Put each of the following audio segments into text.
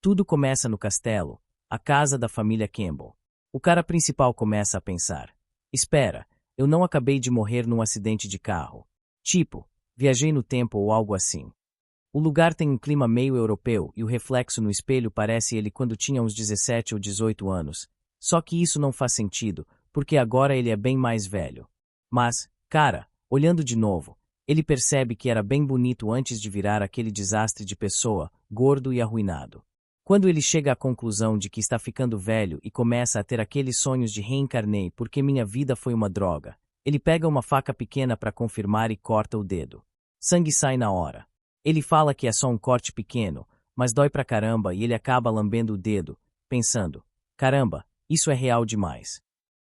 Tudo começa no castelo, a casa da família Campbell. O cara principal começa a pensar: espera, eu não acabei de morrer num acidente de carro. Tipo, viajei no tempo ou algo assim. O lugar tem um clima meio europeu e o reflexo no espelho parece ele quando tinha uns 17 ou 18 anos. Só que isso não faz sentido, porque agora ele é bem mais velho. Mas, cara, olhando de novo, ele percebe que era bem bonito antes de virar aquele desastre de pessoa, gordo e arruinado. Quando ele chega à conclusão de que está ficando velho e começa a ter aqueles sonhos de reencarnei porque minha vida foi uma droga, ele pega uma faca pequena para confirmar e corta o dedo. Sangue sai na hora. Ele fala que é só um corte pequeno, mas dói pra caramba e ele acaba lambendo o dedo, pensando: caramba, isso é real demais.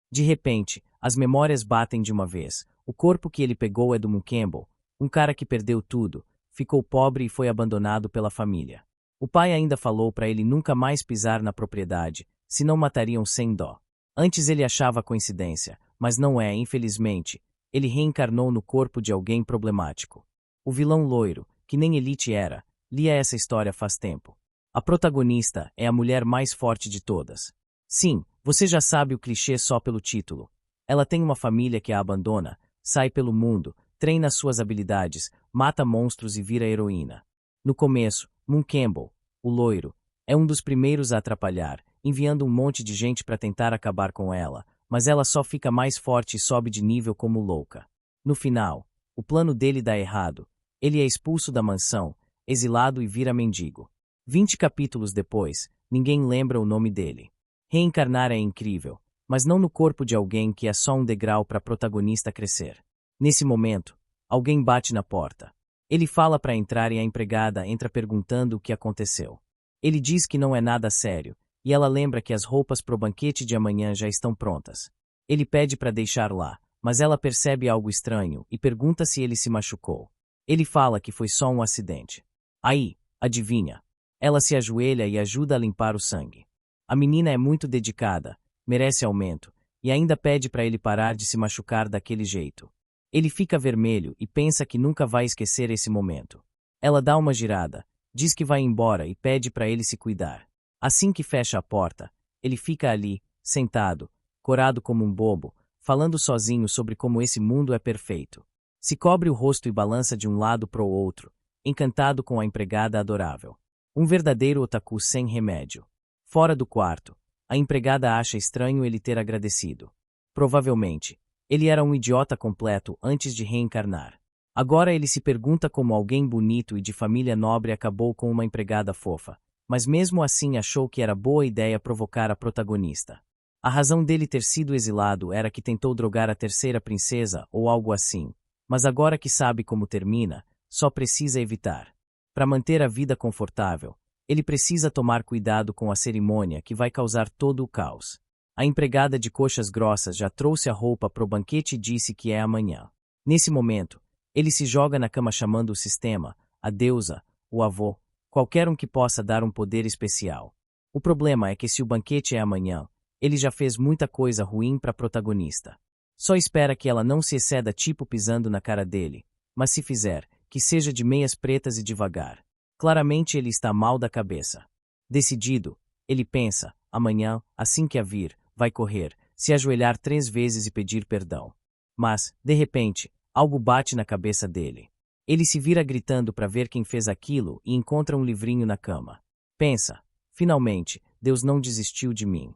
De repente, as memórias batem de uma vez. O corpo que ele pegou é do Moon Campbell, um cara que perdeu tudo, ficou pobre e foi abandonado pela família. O pai ainda falou para ele nunca mais pisar na propriedade, senão matariam sem dó. Antes ele achava coincidência, mas não é, infelizmente. Ele reencarnou no corpo de alguém problemático. O vilão loiro, que nem Elite era, lia essa história faz tempo. A protagonista é a mulher mais forte de todas. Sim, você já sabe o clichê só pelo título. Ela tem uma família que a abandona, sai pelo mundo, treina suas habilidades, mata monstros e vira heroína. No começo, Moon Campbell, o loiro, é um dos primeiros a atrapalhar, enviando um monte de gente para tentar acabar com ela, mas ela só fica mais forte e sobe de nível como louca. No final, o plano dele dá errado. Ele é expulso da mansão, exilado e vira mendigo. 20 capítulos depois, ninguém lembra o nome dele. Reencarnar é incrível, mas não no corpo de alguém que é só um degrau para a protagonista crescer. Nesse momento, alguém bate na porta. Ele fala para entrar e a empregada entra perguntando o que aconteceu. Ele diz que não é nada sério, e ela lembra que as roupas pro banquete de amanhã já estão prontas. Ele pede para deixar lá, mas ela percebe algo estranho e pergunta se ele se machucou. Ele fala que foi só um acidente. Aí, adivinha? Ela se ajoelha e ajuda a limpar o sangue. A menina é muito dedicada, merece aumento, e ainda pede para ele parar de se machucar daquele jeito. Ele fica vermelho e pensa que nunca vai esquecer esse momento. Ela dá uma girada, diz que vai embora e pede para ele se cuidar. Assim que fecha a porta, ele fica ali, sentado, corado como um bobo, falando sozinho sobre como esse mundo é perfeito. Se cobre o rosto e balança de um lado para o outro, encantado com a empregada adorável. Um verdadeiro otaku sem remédio. Fora do quarto, a empregada acha estranho ele ter agradecido. Provavelmente, ele era um idiota completo antes de reencarnar. Agora ele se pergunta como alguém bonito e de família nobre acabou com uma empregada fofa, mas mesmo assim achou que era boa ideia provocar a protagonista. A razão dele ter sido exilado era que tentou drogar a terceira princesa ou algo assim. Mas agora que sabe como termina, só precisa evitar. Para manter a vida confortável, ele precisa tomar cuidado com a cerimônia que vai causar todo o caos. A empregada de coxas grossas já trouxe a roupa pro banquete e disse que é amanhã. Nesse momento, ele se joga na cama chamando o sistema, a deusa, o avô, qualquer um que possa dar um poder especial. O problema é que se o banquete é amanhã, ele já fez muita coisa ruim para a protagonista. Só espera que ela não se exceda tipo pisando na cara dele, mas se fizer, que seja de meias pretas e devagar. Claramente ele está mal da cabeça. Decidido, ele pensa, amanhã, assim que a vir, vai correr, se ajoelhar 3 vezes e pedir perdão. Mas, de repente, algo bate na cabeça dele. Ele se vira gritando para ver quem fez aquilo e encontra um livrinho na cama. Pensa, finalmente, Deus não desistiu de mim.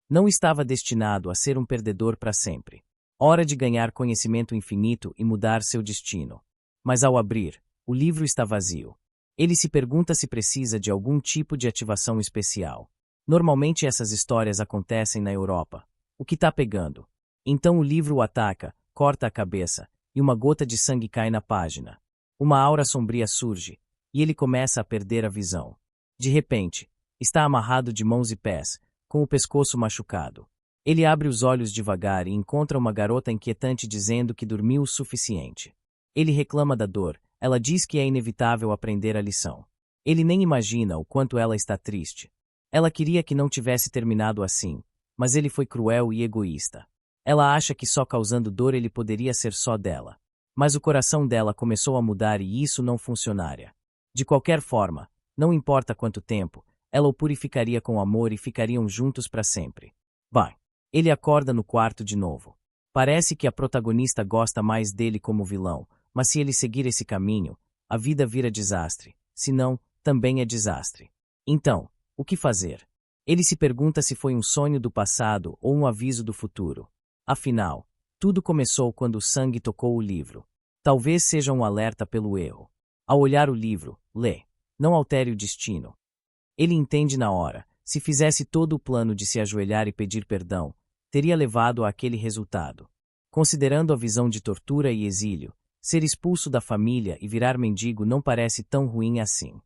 Não estava destinado a ser um perdedor para sempre. Hora de ganhar conhecimento infinito e mudar seu destino. Mas ao abrir, o livro está vazio. Ele se pergunta se precisa de algum tipo de ativação especial. Normalmente essas histórias acontecem na Europa. O que está pegando? Então o livro o ataca, corta a cabeça, e uma gota de sangue cai na página. Uma aura sombria surge, e ele começa a perder a visão. De repente, está amarrado de mãos e pés, com o pescoço machucado. Ele abre os olhos devagar e encontra uma garota inquietante dizendo que dormiu o suficiente. Ele reclama da dor, ela diz que é inevitável aprender a lição. Ele nem imagina o quanto ela está triste. Ela queria que não tivesse terminado assim, mas ele foi cruel e egoísta. Ela acha que só causando dor ele poderia ser só dela. Mas o coração dela começou a mudar e isso não funcionaria. De qualquer forma, não importa quanto tempo, ela o purificaria com amor e ficariam juntos para sempre. Bem, ele acorda no quarto de novo. Parece que a protagonista gosta mais dele como vilão, mas se ele seguir esse caminho, a vida vira desastre. Se não, também é desastre. Então, o que fazer? Ele se pergunta se foi um sonho do passado ou um aviso do futuro. Afinal, tudo começou quando o sangue tocou o livro. Talvez seja um alerta pelo erro. Ao olhar o livro, lê: não altere o destino. Ele entende na hora, se fizesse todo o plano de se ajoelhar e pedir perdão, teria levado àquele resultado. Considerando a visão de tortura e exílio, ser expulso da família e virar mendigo não parece tão ruim assim.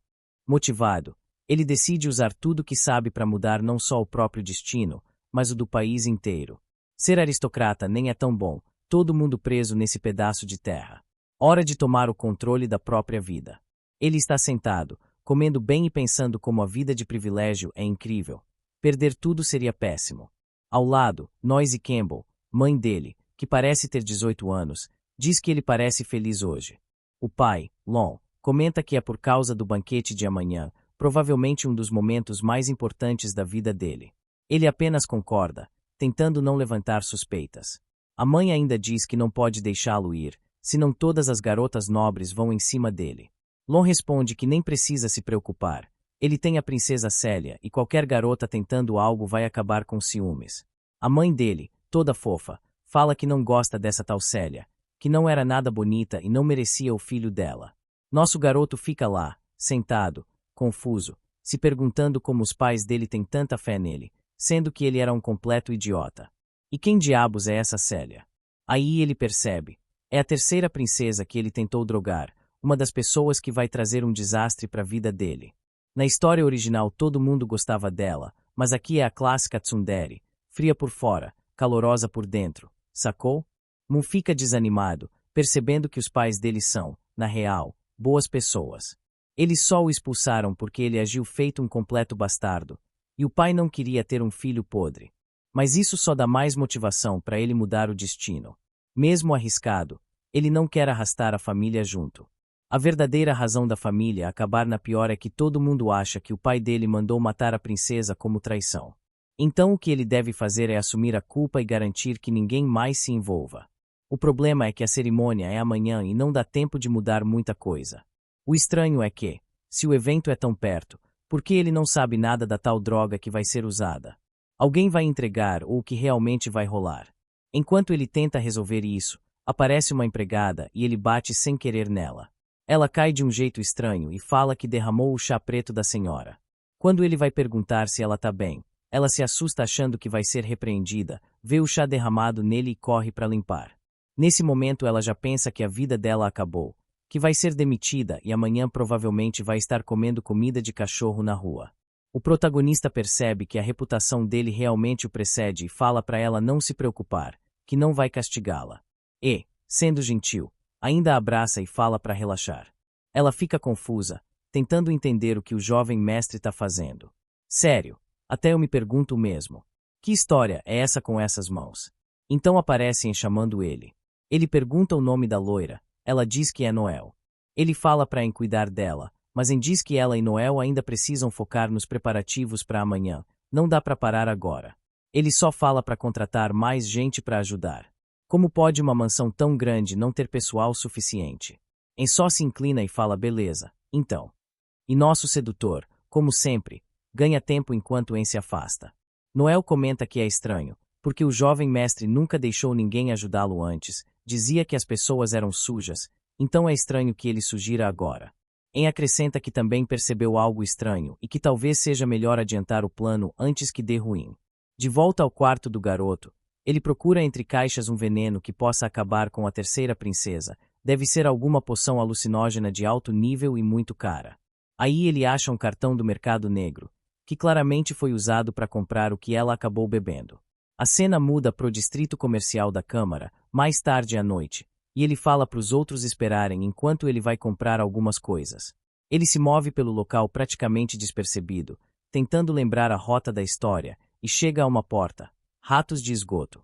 Motivado, ele decide usar tudo que sabe para mudar não só o próprio destino, mas o do país inteiro. Ser aristocrata nem é tão bom, todo mundo preso nesse pedaço de terra. Hora de tomar o controle da própria vida. Ele está sentado, comendo bem e pensando como a vida de privilégio é incrível. Perder tudo seria péssimo. Ao lado, Noisy Campbell, mãe dele, que parece ter 18 anos, diz que ele parece feliz hoje. O pai, Lon, comenta que é por causa do banquete de amanhã, provavelmente um dos momentos mais importantes da vida dele. Ele apenas concorda, tentando não levantar suspeitas. A mãe ainda diz que não pode deixá-lo ir, senão todas as garotas nobres vão em cima dele. Lon responde que nem precisa se preocupar. Ele tem a princesa Célia e qualquer garota tentando algo vai acabar com ciúmes. A mãe dele, toda fofa, fala que não gosta dessa tal Célia, que não era nada bonita e não merecia o filho dela. Nosso garoto fica lá, sentado, confuso, se perguntando como os pais dele têm tanta fé nele, sendo que ele era um completo idiota. E quem diabos é essa Célia? Aí ele percebe. É a terceira princesa que ele tentou drogar, uma das pessoas que vai trazer um desastre para a vida dele. Na história original todo mundo gostava dela, mas aqui é a clássica tsundere, fria por fora, calorosa por dentro, sacou? Moon fica desanimado, percebendo que os pais dele são, na real, boas pessoas. Eles só o expulsaram porque ele agiu feito um completo bastardo, e o pai não queria ter um filho podre. Mas isso só dá mais motivação para ele mudar o destino. Mesmo arriscado, ele não quer arrastar a família junto. A verdadeira razão da família acabar na pior é que todo mundo acha que o pai dele mandou matar a princesa como traição. Então o que ele deve fazer é assumir a culpa e garantir que ninguém mais se envolva. O problema é que a cerimônia é amanhã e não dá tempo de mudar muita coisa. O estranho é que, se o evento é tão perto, por que ele não sabe nada da tal droga que vai ser usada? Alguém vai entregar ou o que realmente vai rolar? Enquanto ele tenta resolver isso, aparece uma empregada e ele bate sem querer nela. Ela cai de um jeito estranho e fala que derramou o chá preto da senhora. Quando ele vai perguntar se ela tá bem, ela se assusta achando que vai ser repreendida, vê o chá derramado nele e corre para limpar. Nesse momento ela já pensa que a vida dela acabou, que vai ser demitida e amanhã provavelmente vai estar comendo comida de cachorro na rua. O protagonista percebe que a reputação dele realmente o precede e fala para ela não se preocupar, que não vai castigá-la. E, sendo gentil, ainda abraça e fala para relaxar. Ela fica confusa, tentando entender o que o jovem mestre está fazendo. Sério, até eu me pergunto mesmo. Que história é essa com essas mãos? Então aparecem chamando ele. Ele pergunta o nome da loira, ela diz que é Noel. Ele fala para cuidar dela, mas diz que ela e Noel ainda precisam focar nos preparativos para amanhã, não dá para parar agora. Ele só fala para contratar mais gente para ajudar. Como pode uma mansão tão grande não ter pessoal suficiente? Em só se inclina e fala beleza, então. E nosso sedutor, como sempre, ganha tempo enquanto se afasta. Noel comenta que é estranho, porque o jovem mestre nunca deixou ninguém ajudá-lo antes, dizia que as pessoas eram sujas, então é estranho que ele sugira agora. Acrescenta que também percebeu algo estranho e que talvez seja melhor adiantar o plano antes que dê ruim. De volta ao quarto do garoto, ele procura entre caixas um veneno que possa acabar com a terceira princesa, deve ser alguma poção alucinógena de alto nível e muito cara. Aí ele acha um cartão do mercado negro, que claramente foi usado para comprar o que ela acabou bebendo. A cena muda para o distrito comercial da Câmara, mais tarde à noite, e ele fala para os outros esperarem enquanto ele vai comprar algumas coisas. Ele se move pelo local praticamente despercebido, tentando lembrar a rota da história, e chega a uma porta. Ratos de esgoto.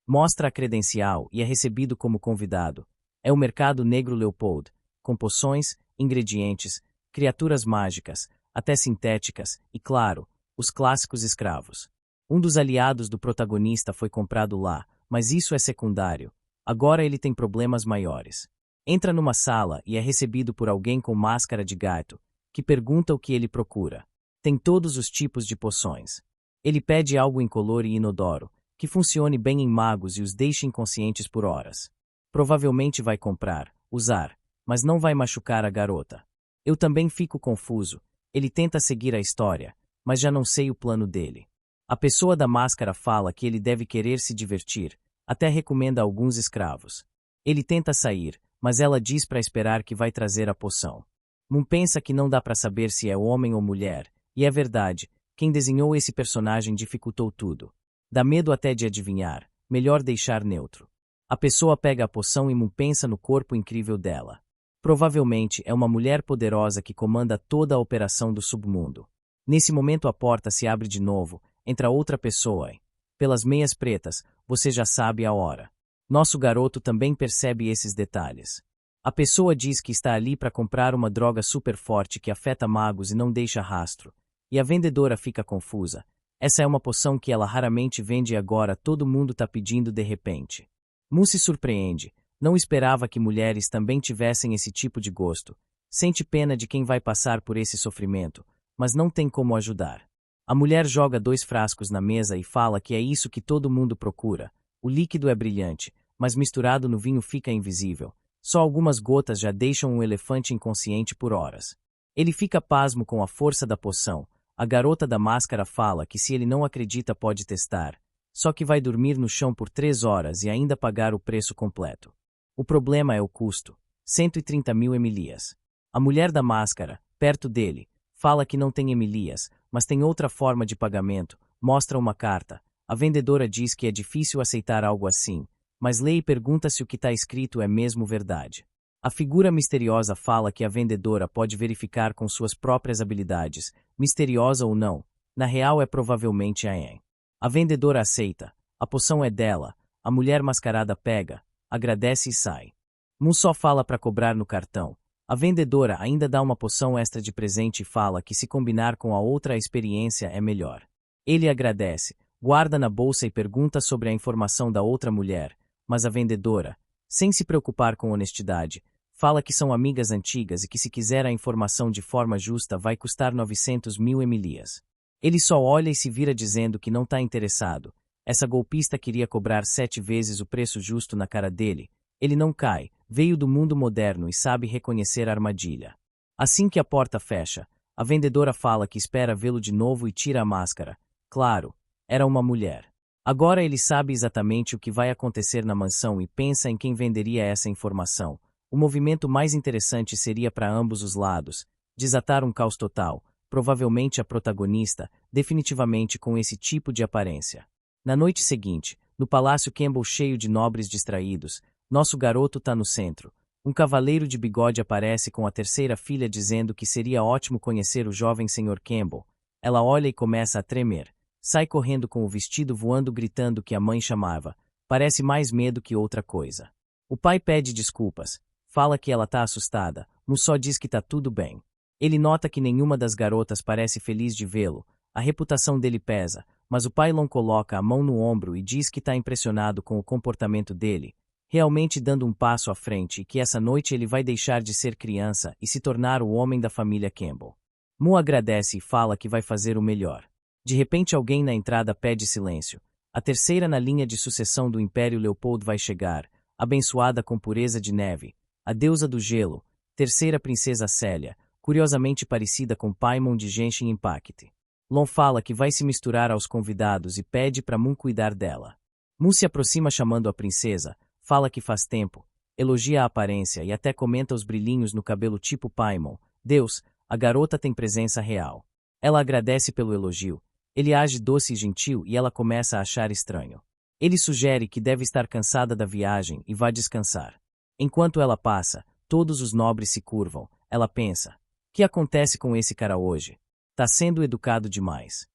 Mostra a credencial e é recebido como convidado. É o mercado negro Leopold, com poções, ingredientes, criaturas mágicas, até sintéticas, e claro, os clássicos escravos. Um dos aliados do protagonista foi comprado lá, mas isso é secundário. Agora ele tem problemas maiores. Entra numa sala e é recebido por alguém com máscara de gato, que pergunta o que ele procura. Tem todos os tipos de poções. Ele pede algo incolor e inodoro, que funcione bem em magos e os deixe inconscientes por horas. Provavelmente vai comprar, usar, mas não vai machucar a garota. Eu também fico confuso. Ele tenta seguir a história, mas já não sei o plano dele. A pessoa da máscara fala que ele deve querer se divertir, até recomenda alguns escravos. Ele tenta sair, mas ela diz para esperar que vai trazer a poção. Moon pensa que não dá para saber se é homem ou mulher, e é verdade, quem desenhou esse personagem dificultou tudo. Dá medo até de adivinhar, melhor deixar neutro. A pessoa pega a poção e Moon pensa no corpo incrível dela. Provavelmente é uma mulher poderosa que comanda toda a operação do submundo. Nesse momento a porta se abre de novo, entra outra pessoa e, pelas meias pretas, você já sabe a hora. Nosso garoto também percebe esses detalhes. A pessoa diz que está ali para comprar uma droga super forte que afeta magos e não deixa rastro. E a vendedora fica confusa. Essa é uma poção que ela raramente vende e agora todo mundo tá pedindo de repente. Moon se surpreende. Não esperava que mulheres também tivessem esse tipo de gosto. Sente pena de quem vai passar por esse sofrimento, mas não tem como ajudar. A mulher joga 2 frascos na mesa e fala que é isso que todo mundo procura. O líquido é brilhante, mas misturado no vinho fica invisível. Só algumas gotas já deixam um elefante inconsciente por horas. Ele fica pasmo com a força da poção. A garota da máscara fala que se ele não acredita pode testar, só que vai dormir no chão por 3 horas e ainda pagar o preço completo. O problema é o custo, 130.000 emilias. A mulher da máscara, perto dele, fala que não tem emilias, mas tem outra forma de pagamento, mostra uma carta. A vendedora diz que é difícil aceitar algo assim, mas lê e pergunta se o que está escrito é mesmo verdade. A figura misteriosa fala que a vendedora pode verificar com suas próprias habilidades, misteriosa ou não, na real é provavelmente a Anne. A vendedora aceita, a poção é dela, a mulher mascarada pega, agradece e sai. Moon só fala para cobrar no cartão. A vendedora ainda dá uma poção extra de presente e fala que se combinar com a outra a experiência é melhor. Ele agradece, guarda na bolsa e pergunta sobre a informação da outra mulher, mas a vendedora, sem se preocupar com honestidade, fala que são amigas antigas e que se quiser a informação de forma justa vai custar 900.000 emilias. Ele só olha e se vira dizendo que não está interessado. Essa golpista queria cobrar 7 vezes o preço justo na cara dele. Ele não cai, veio do mundo moderno e sabe reconhecer a armadilha. Assim que a porta fecha, a vendedora fala que espera vê-lo de novo e tira a máscara. Claro, era uma mulher. Agora ele sabe exatamente o que vai acontecer na mansão e pensa em quem venderia essa informação. O movimento mais interessante seria para ambos os lados, desatar um caos total, provavelmente a protagonista, definitivamente com esse tipo de aparência. Na noite seguinte, no Palácio Campbell cheio de nobres distraídos, nosso garoto tá no centro. Um cavaleiro de bigode aparece com a terceira filha dizendo que seria ótimo conhecer o jovem Sr. Campbell. Ela olha e começa a tremer. Sai correndo com o vestido voando gritando que a mãe chamava. Parece mais medo que outra coisa. O pai pede desculpas. Fala que ela tá assustada. Mu só diz que tá tudo bem. Ele nota que nenhuma das garotas parece feliz de vê-lo. A reputação dele pesa, mas o pai Long coloca a mão no ombro e diz que tá impressionado com o comportamento dele, realmente dando um passo à frente e que essa noite ele vai deixar de ser criança e se tornar o homem da família Campbell. Mu agradece e fala que vai fazer o melhor. De repente alguém na entrada pede silêncio. A terceira na linha de sucessão do Império Leopold vai chegar, abençoada com pureza de neve, a deusa do gelo, terceira princesa Célia, curiosamente parecida com Paimon de Genshin Impact. Long fala que vai se misturar aos convidados e pede para Moon cuidar dela. Moon se aproxima chamando a princesa, fala que faz tempo, elogia a aparência e até comenta os brilhinhos no cabelo tipo Paimon. Deus, a garota tem presença real. Ela agradece pelo elogio. Ele age doce e gentil e ela começa a achar estranho. Ele sugere que deve estar cansada da viagem e vá descansar. Enquanto ela passa, todos os nobres se curvam. Ela pensa: o que acontece com esse cara hoje? Tá sendo educado demais.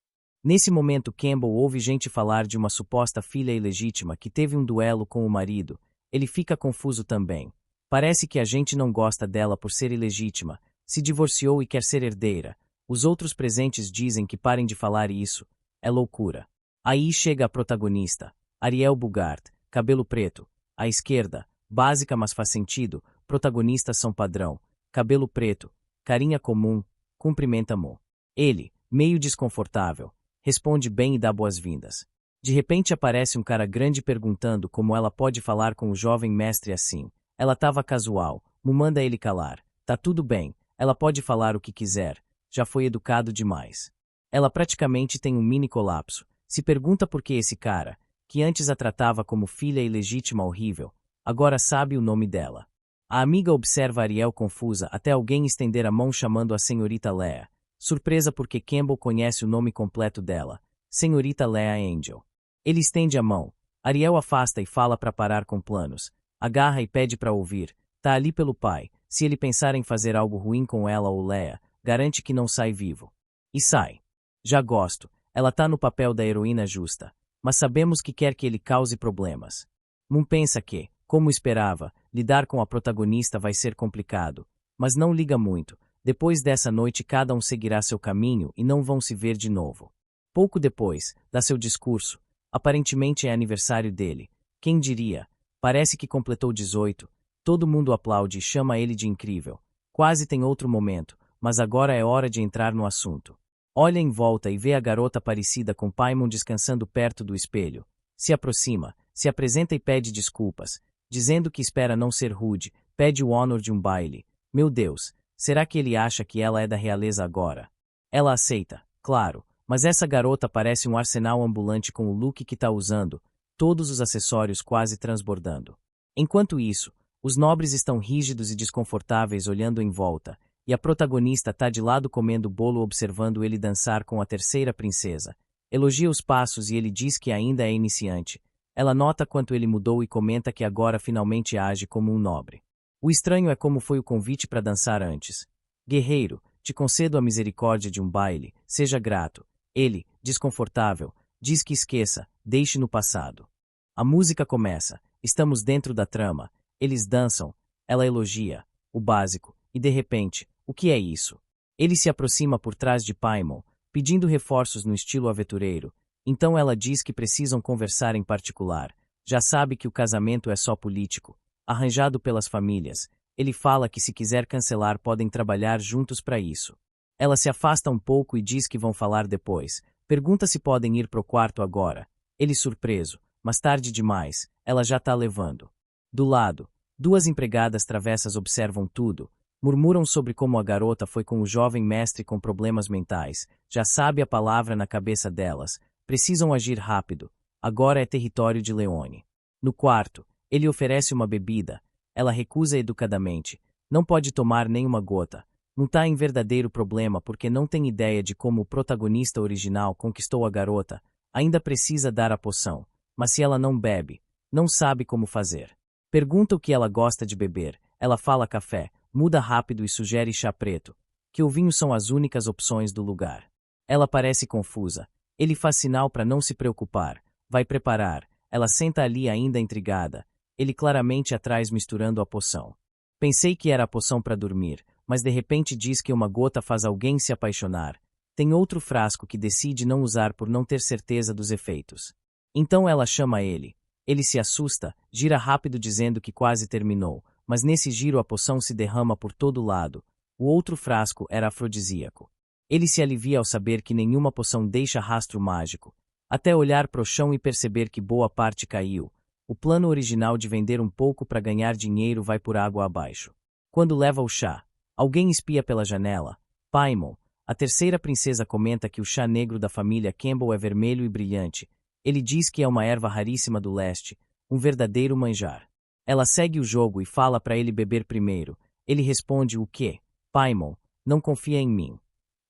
Nesse momento Campbell ouve gente falar de uma suposta filha ilegítima que teve um duelo com o marido. Ele fica confuso também. Parece que a gente não gosta dela por ser ilegítima, se divorciou e quer ser herdeira. Os outros presentes dizem que parem de falar isso. É loucura. Aí chega a protagonista, Ariel Bugart, cabelo preto. À esquerda, básica mas faz sentido, protagonistas são padrão. Cabelo preto, carinha comum, cumprimenta-mo. Ele, meio desconfortável, responde bem e dá boas-vindas. De repente aparece um cara grande perguntando como ela pode falar com o jovem mestre assim. Ela tava casual, manda ele calar. Tá tudo bem, ela pode falar o que quiser, já foi educado demais. Ela praticamente tem um mini colapso. Se pergunta por que esse cara, que antes a tratava como filha ilegítima horrível, agora sabe o nome dela. A amiga observa Ariel confusa até alguém estender a mão chamando a senhorita Lea. Surpresa porque Campbell conhece o nome completo dela, senhorita Lea Angel. Ele estende a mão. Ariel afasta e fala para parar com planos. Agarra e pede para ouvir. Tá ali pelo pai. Se ele pensar em fazer algo ruim com ela ou Lea, garante que não sai vivo. E sai. Já gosto. Ela tá no papel da heroína justa. Mas sabemos que quer que ele cause problemas. Moon pensa que, como esperava, lidar com a protagonista vai ser complicado. Mas não liga muito. Depois dessa noite cada um seguirá seu caminho e não vão se ver de novo. Pouco depois, dá seu discurso. Aparentemente é aniversário dele. Quem diria? Parece que completou 18. Todo mundo aplaude e chama ele de incrível. Quase tem outro momento, mas agora é hora de entrar no assunto. Olha em volta e vê a garota parecida com Paimon descansando perto do espelho. Se aproxima, se apresenta e pede desculpas, dizendo que espera não ser rude, pede o honor de um baile. Meu Deus, será que ele acha que ela é da realeza agora? Ela aceita, claro. Mas essa garota parece um arsenal ambulante com o look que tá usando, todos os acessórios quase transbordando. Enquanto isso, os nobres estão rígidos e desconfortáveis olhando em volta, e a protagonista tá de lado comendo bolo observando ele dançar com a terceira princesa. Elogia os passos e ele diz que ainda é iniciante. Ela nota quanto ele mudou e comenta que agora finalmente age como um nobre. O estranho é como foi o convite para dançar antes. Guerreiro, te concedo a misericórdia de um baile, seja grato. Ele, desconfortável, diz que esqueça, deixe no passado. A música começa, estamos dentro da trama, eles dançam, ela elogia, o básico, e de repente, o que é isso? Ele se aproxima por trás de Paimon, pedindo reforços no estilo aventureiro, então ela diz que precisam conversar em particular, já sabe que o casamento é só político, arranjado pelas famílias, ele fala que se quiser cancelar podem trabalhar juntos para isso. Ela se afasta um pouco e diz que vão falar depois. Pergunta se podem ir pro quarto agora. Ele surpreso, mas tarde demais, ela já tá levando. Do lado, duas empregadas travessas observam tudo, murmuram sobre como a garota foi com o jovem mestre com problemas mentais, já sabe a palavra na cabeça delas, precisam agir rápido, agora é território de Leone. No quarto, ele oferece uma bebida, ela recusa educadamente, não pode tomar nenhuma gota. Não tá em verdadeiro problema porque não tem ideia de como o protagonista original conquistou a garota, ainda precisa dar a poção, mas se ela não bebe, não sabe como fazer. Pergunta o que ela gosta de beber, ela fala café, muda rápido e sugere chá preto, que o vinho são as únicas opções do lugar. Ela parece confusa, ele faz sinal para não se preocupar, vai preparar, ela senta ali ainda intrigada, ele claramente atrás misturando a poção. Pensei que era a poção para dormir, mas de repente diz que uma gota faz alguém se apaixonar. Tem outro frasco que decide não usar por não ter certeza dos efeitos. Então ela chama ele. Ele se assusta, gira rápido dizendo que quase terminou, mas nesse giro a poção se derrama por todo lado. O outro frasco era afrodisíaco. Ele se alivia ao saber que nenhuma poção deixa rastro mágico, até olhar pro chão e perceber que boa parte caiu. O plano original de vender um pouco para ganhar dinheiro vai por água abaixo. Quando leva o chá, alguém espia pela janela. Paimon, a terceira princesa, comenta que o chá negro da família Campbell é vermelho e brilhante. Ele diz que é uma erva raríssima do leste, um verdadeiro manjar. Ela segue o jogo e fala para ele beber primeiro. Ele responde o quê? Paimon, não confia em mim.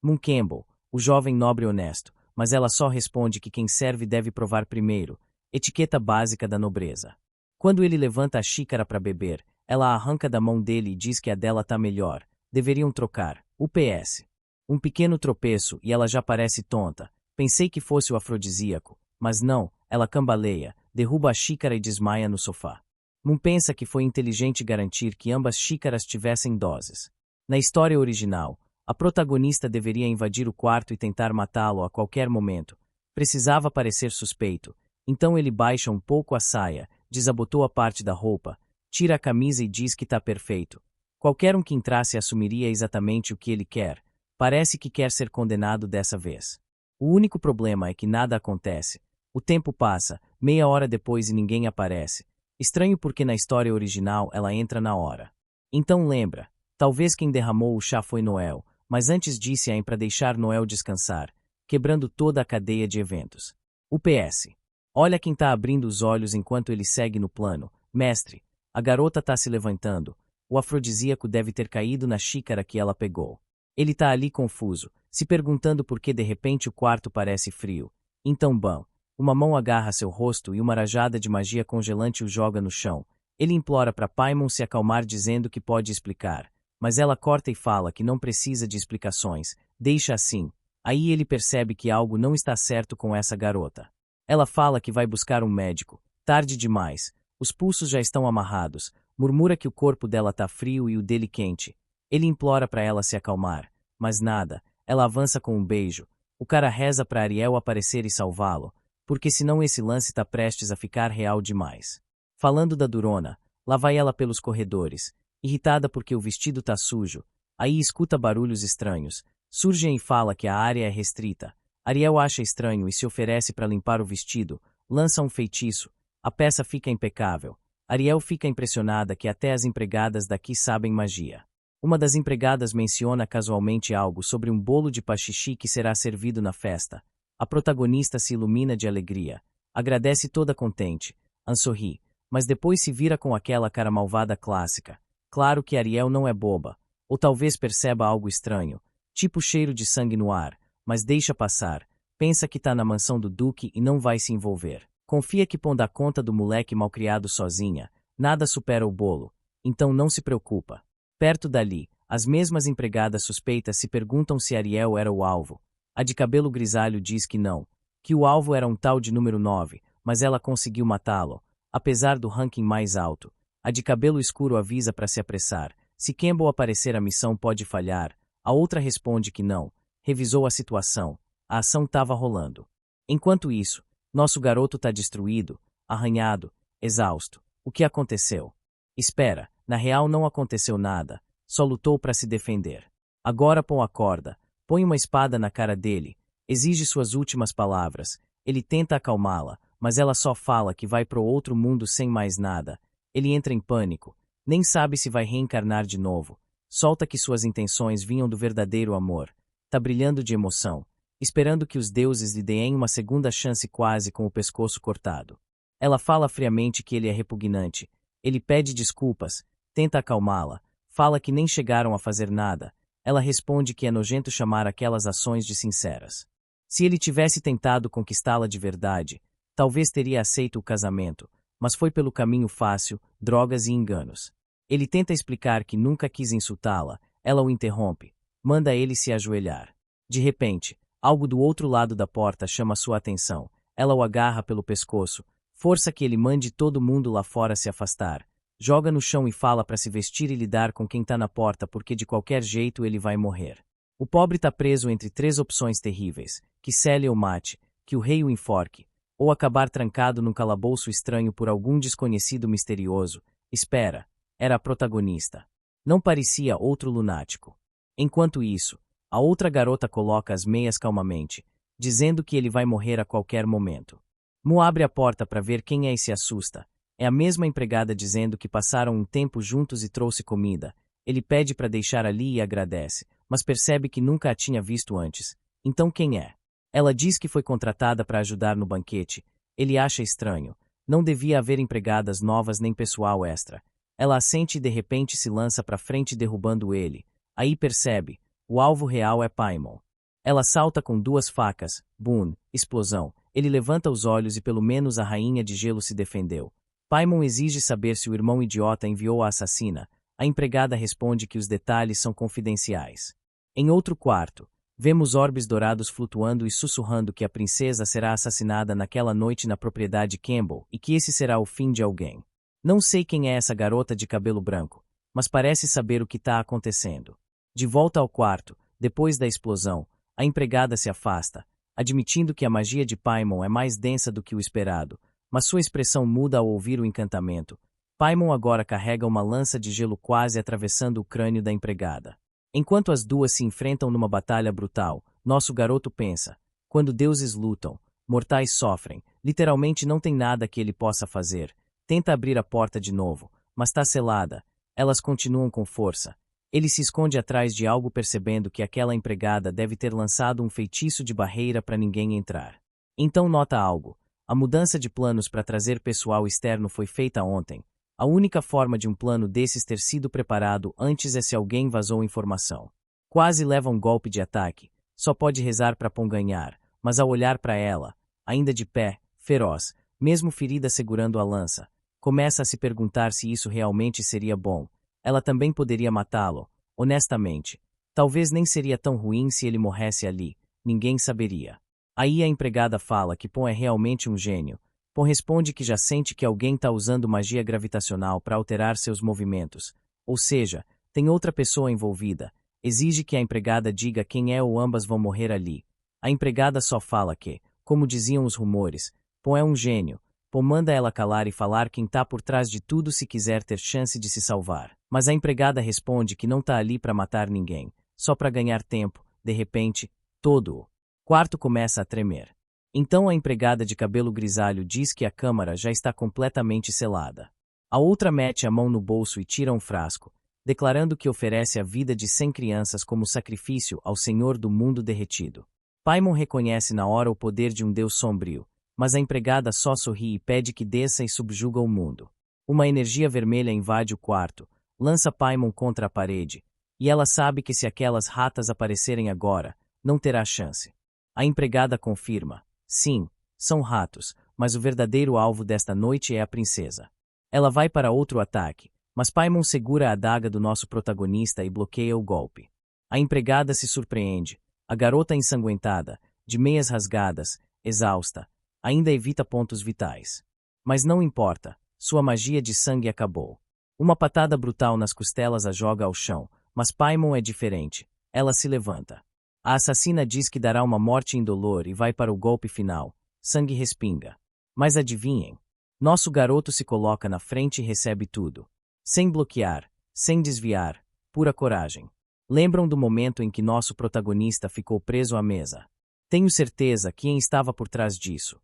Moon Campbell, o jovem nobre honesto, mas ela só responde que quem serve deve provar primeiro. Etiqueta básica da nobreza. Quando ele levanta a xícara para beber, ela a arranca da mão dele e diz que a dela tá melhor. Deveriam trocar. UPS. Um pequeno tropeço e ela já parece tonta. Pensei que fosse o afrodisíaco, mas não, ela cambaleia, derruba a xícara e desmaia no sofá. Moon pensa que foi inteligente garantir que ambas xícaras tivessem doses. Na história original, A protagonista deveria invadir o quarto e tentar matá-lo a qualquer momento. Precisava parecer suspeito. Então ele baixa um pouco a saia, desabotoa parte da roupa, tira a camisa e diz que tá perfeito. Qualquer um que entrasse assumiria exatamente o que ele quer. Parece que quer ser condenado dessa vez. O único problema é que nada acontece. O tempo passa, meia hora depois e ninguém aparece. Estranho porque na história original ela entra na hora. Então lembra, talvez quem derramou o chá foi Noel, mas antes disse-a para deixar Noel descansar, quebrando toda a cadeia de eventos. O PS. Olha quem tá abrindo os olhos enquanto ele segue no plano. Mestre, a garota tá se levantando. O afrodisíaco deve ter caído na xícara que ela pegou. Ele tá ali confuso, se perguntando por que de repente o quarto parece frio. Então bam, uma mão agarra seu rosto e uma rajada de magia congelante o joga no chão. Ele implora para Paimon se acalmar dizendo que pode explicar, mas ela corta e fala que não precisa de explicações, deixa assim. Aí ele percebe que algo não está certo com essa garota. Ela fala que vai buscar um médico. Tarde demais. Os pulsos já estão amarrados. Murmura que o corpo dela tá frio e o dele quente. Ele implora para ela se acalmar, mas nada. Ela avança com um beijo. O cara reza para Ariel aparecer e salvá-lo, porque senão esse lance tá prestes a ficar real demais. Falando da Durona, lá vai ela pelos corredores, irritada porque o vestido tá sujo. Aí escuta barulhos estranhos. Surge e fala que a área é restrita. Ariel acha estranho e se oferece para limpar o vestido, lança um feitiço. A peça fica impecável. Ariel fica impressionada que até as empregadas daqui sabem magia. Uma das empregadas menciona casualmente algo sobre um bolo de paxixi que será servido na festa. A protagonista se ilumina de alegria. Agradece toda contente. Anne sorri, mas depois se vira com aquela cara malvada clássica. Claro que Ariel não é boba. Ou talvez perceba algo estranho, tipo cheiro de sangue no ar, mas deixa passar. Pensa que tá na mansão do Duque e não vai se envolver. Confia que pondo a conta do moleque malcriado sozinha, nada supera o bolo. Então não se preocupa. Perto dali, as mesmas empregadas suspeitas se perguntam se Ariel era o alvo. A de cabelo grisalho diz que não, que o alvo era um tal de número 9, mas ela conseguiu matá-lo, apesar do ranking mais alto. A de cabelo escuro avisa para se apressar. Se Campbell aparecer, a missão pode falhar. A outra responde que não. Revisou a situação. A ação estava rolando. Enquanto isso, nosso garoto tá destruído, arranhado, exausto. O que aconteceu? Espera, na real não aconteceu nada. Só lutou para se defender. Agora põe a corda. Põe uma espada na cara dele. Exige suas últimas palavras. Ele tenta acalmá-la, mas ela só fala que vai pro outro mundo sem mais nada. Ele entra em pânico. Nem sabe se vai reencarnar de novo. Solta que suas intenções vinham do verdadeiro amor. Tá brilhando de emoção, esperando que os deuses lhe deem uma segunda chance quase com o pescoço cortado. Ela fala friamente que ele é repugnante. Ele pede desculpas, tenta acalmá-la, fala que nem chegaram a fazer nada. Ela responde que é nojento chamar aquelas ações de sinceras. Se ele tivesse tentado conquistá-la de verdade, talvez teria aceito o casamento, mas foi pelo caminho fácil, drogas e enganos. Ele tenta explicar que nunca quis insultá-la, ela o interrompe, manda ele se ajoelhar. De repente, algo do outro lado da porta chama sua atenção. Ela o agarra pelo pescoço, força que ele mande todo mundo lá fora se afastar. Joga no chão e fala para se vestir e lidar com quem tá na porta porque de qualquer jeito ele vai morrer. O pobre tá preso entre três opções terríveis, que Célia o mate, que o rei o enforque, ou acabar trancado num calabouço estranho por algum desconhecido misterioso. Espera, era a protagonista. Não parecia outro lunático. Enquanto isso, a outra garota coloca as meias calmamente, dizendo que ele vai morrer a qualquer momento. Mu abre a porta para ver quem é e se assusta. É a mesma empregada dizendo que passaram um tempo juntos e trouxe comida. Ele pede para deixar ali e agradece, mas percebe que nunca a tinha visto antes. Então quem é? Ela diz que foi contratada para ajudar no banquete. Ele acha estranho. Não devia haver empregadas novas nem pessoal extra. Ela assente e de repente se lança para frente derrubando ele. Aí percebe, o alvo real é Paimon. Ela salta com duas facas, boom, explosão. Ele levanta os olhos e pelo menos a rainha de gelo se defendeu. Paimon exige saber se o irmão idiota enviou a assassina. A empregada responde que os detalhes são confidenciais. Em outro quarto, vemos orbes dourados flutuando e sussurrando que a princesa será assassinada naquela noite na propriedade Campbell e que esse será o fim de alguém. Não sei quem é essa garota de cabelo branco, mas parece saber o que está acontecendo. De volta ao quarto, Depois da explosão, a empregada se afasta, admitindo que a magia de Paimon é mais densa do que o esperado, mas sua expressão muda ao ouvir o encantamento. Paimon agora carrega uma lança de gelo quase atravessando o crânio da empregada. Enquanto as duas se enfrentam numa batalha brutal, nosso garoto pensa: quando deuses lutam, mortais sofrem, literalmente não tem nada que ele possa fazer. Tenta abrir a porta de novo, mas está selada. Elas continuam com força. Ele se esconde atrás de algo percebendo que aquela empregada deve ter lançado um feitiço de barreira para ninguém entrar. Então nota algo. A mudança de planos para trazer pessoal externo foi feita ontem. A única forma de um plano desses ter sido preparado antes é se alguém vazou informação. Quase leva um golpe de ataque. Só pode rezar para Pon ganhar, mas ao olhar para ela, ainda de pé, feroz, mesmo ferida segurando a lança, começa a se perguntar se isso realmente seria bom. Ela também poderia matá-lo, honestamente. Talvez nem seria tão ruim se ele morresse ali, ninguém saberia. Aí a empregada fala que Pon é realmente um gênio. Pon responde que já sente que alguém está usando magia gravitacional para alterar seus movimentos. Ou seja, tem outra pessoa envolvida. Exige que a empregada diga quem é ou ambas vão morrer ali. A empregada só fala que, como diziam os rumores, Pon é um gênio. Pon manda ela calar e falar quem está por trás de tudo se quiser ter chance de se salvar. Mas a empregada responde que não está ali para matar ninguém, só para ganhar tempo. De repente, todo o quarto começa a tremer. Então a empregada de cabelo grisalho diz que a câmara já está completamente selada. A outra mete a mão no bolso e tira um frasco, declarando que oferece a vida de 100 crianças como sacrifício ao Senhor do Mundo Derretido. Paimon reconhece na hora o poder de um deus sombrio, mas a empregada só sorri e pede que desça e subjuga o mundo. Uma energia vermelha invade o quarto, lança Paimon contra a parede, e ela sabe que se aquelas ratas aparecerem agora, não terá chance. A empregada confirma: sim, são ratos, mas o verdadeiro alvo desta noite é a princesa. Ela vai para outro ataque, mas Paimon segura a adaga do nosso protagonista e bloqueia o golpe. A empregada se surpreende. A garota ensanguentada, de meias rasgadas, exausta, ainda evita pontos vitais. Mas não importa, sua magia de sangue acabou. Uma patada brutal nas costelas a joga ao chão, mas Paimon é diferente. Ela se levanta. A assassina diz que dará uma morte indolor e vai para o golpe final. Sangue respinga. Mas adivinhem? Nosso garoto se coloca na frente e recebe tudo. Sem bloquear, sem desviar, pura coragem. Lembram do momento em que nosso protagonista ficou preso à mesa? Tenho certeza quem estava por trás disso.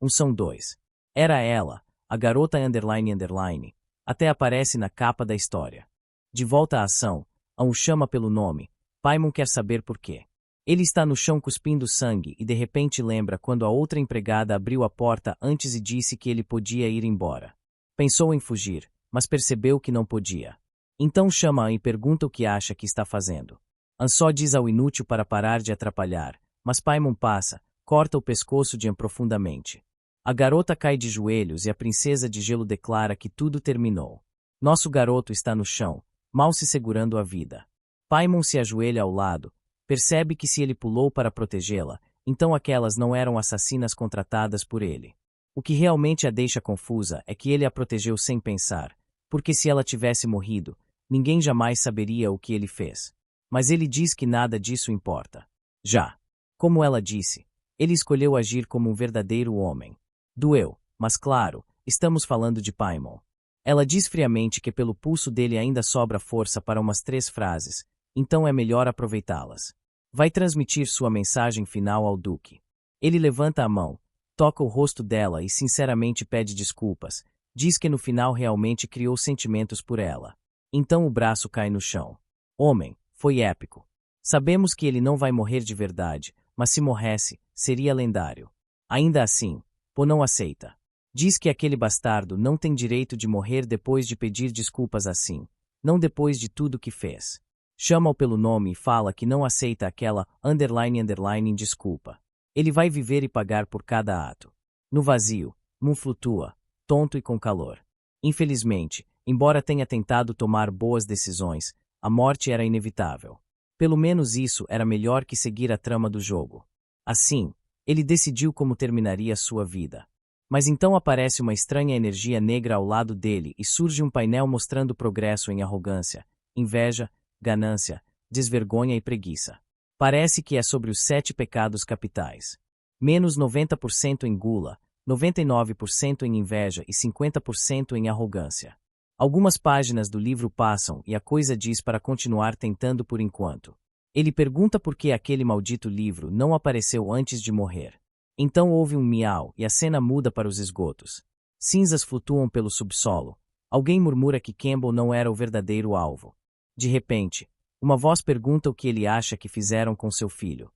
São dois. Era ela, a garota __, até aparece na capa da história. De volta à ação, a o chama pelo nome. Paimon quer saber por quê. Ele está no chão cuspindo sangue e de repente lembra quando a outra empregada abriu a porta antes e disse que ele podia ir embora. Pensou em fugir, mas percebeu que não podia. Então chama-a e pergunta o que acha que está fazendo. An só diz ao inútil para parar de atrapalhar, mas Paimon passa, corta o pescoço de An profundamente. A garota cai de joelhos e a princesa de gelo declara que tudo terminou. Nosso garoto está no chão, mal se segurando a vida. Paimon se ajoelha ao lado, percebe que se ele pulou para protegê-la, então aquelas não eram assassinas contratadas por ele. O que realmente a deixa confusa é que ele a protegeu sem pensar, porque se ela tivesse morrido, ninguém jamais saberia o que ele fez. Mas ele diz que nada disso importa. Já. Como ela disse, ele escolheu agir como um verdadeiro homem. Doeu, mas claro, estamos falando de Paimon. Ela diz friamente que pelo pulso dele ainda sobra força para umas 3 frases, então é melhor aproveitá-las. Vai transmitir sua mensagem final ao Duque. Ele levanta a mão, toca o rosto dela e sinceramente pede desculpas, diz que no final realmente criou sentimentos por ela. Então o braço cai no chão. Homem, foi épico. Sabemos que ele não vai morrer de verdade, mas se morresse, seria lendário. Ainda assim, Pon não aceita. Diz que aquele bastardo não tem direito de morrer depois de pedir desculpas assim, não depois de tudo que fez. Chama-o pelo nome e fala que não aceita aquela ___ desculpa. Ele vai viver e pagar por cada ato. No vazio, Moon flutua, tonto e com calor. Infelizmente, embora tenha tentado tomar boas decisões, a morte era inevitável. Pelo menos isso era melhor que seguir a trama do jogo. Assim, ele decidiu como terminaria sua vida. Mas então aparece uma estranha energia negra ao lado dele e surge um painel mostrando progresso em arrogância, inveja, ganância, desvergonha e preguiça. Parece que é sobre os 7 pecados capitais. Menos 90% em gula, 99% em inveja e 50% em arrogância. Algumas páginas do livro passam e a coisa diz para continuar tentando por enquanto. Ele pergunta por que aquele maldito livro não apareceu antes de morrer. Então houve um miau e a cena muda para os esgotos. Cinzas flutuam pelo subsolo. Alguém murmura que Campbell não era o verdadeiro alvo. De repente, uma voz pergunta o que ele acha que fizeram com seu filho.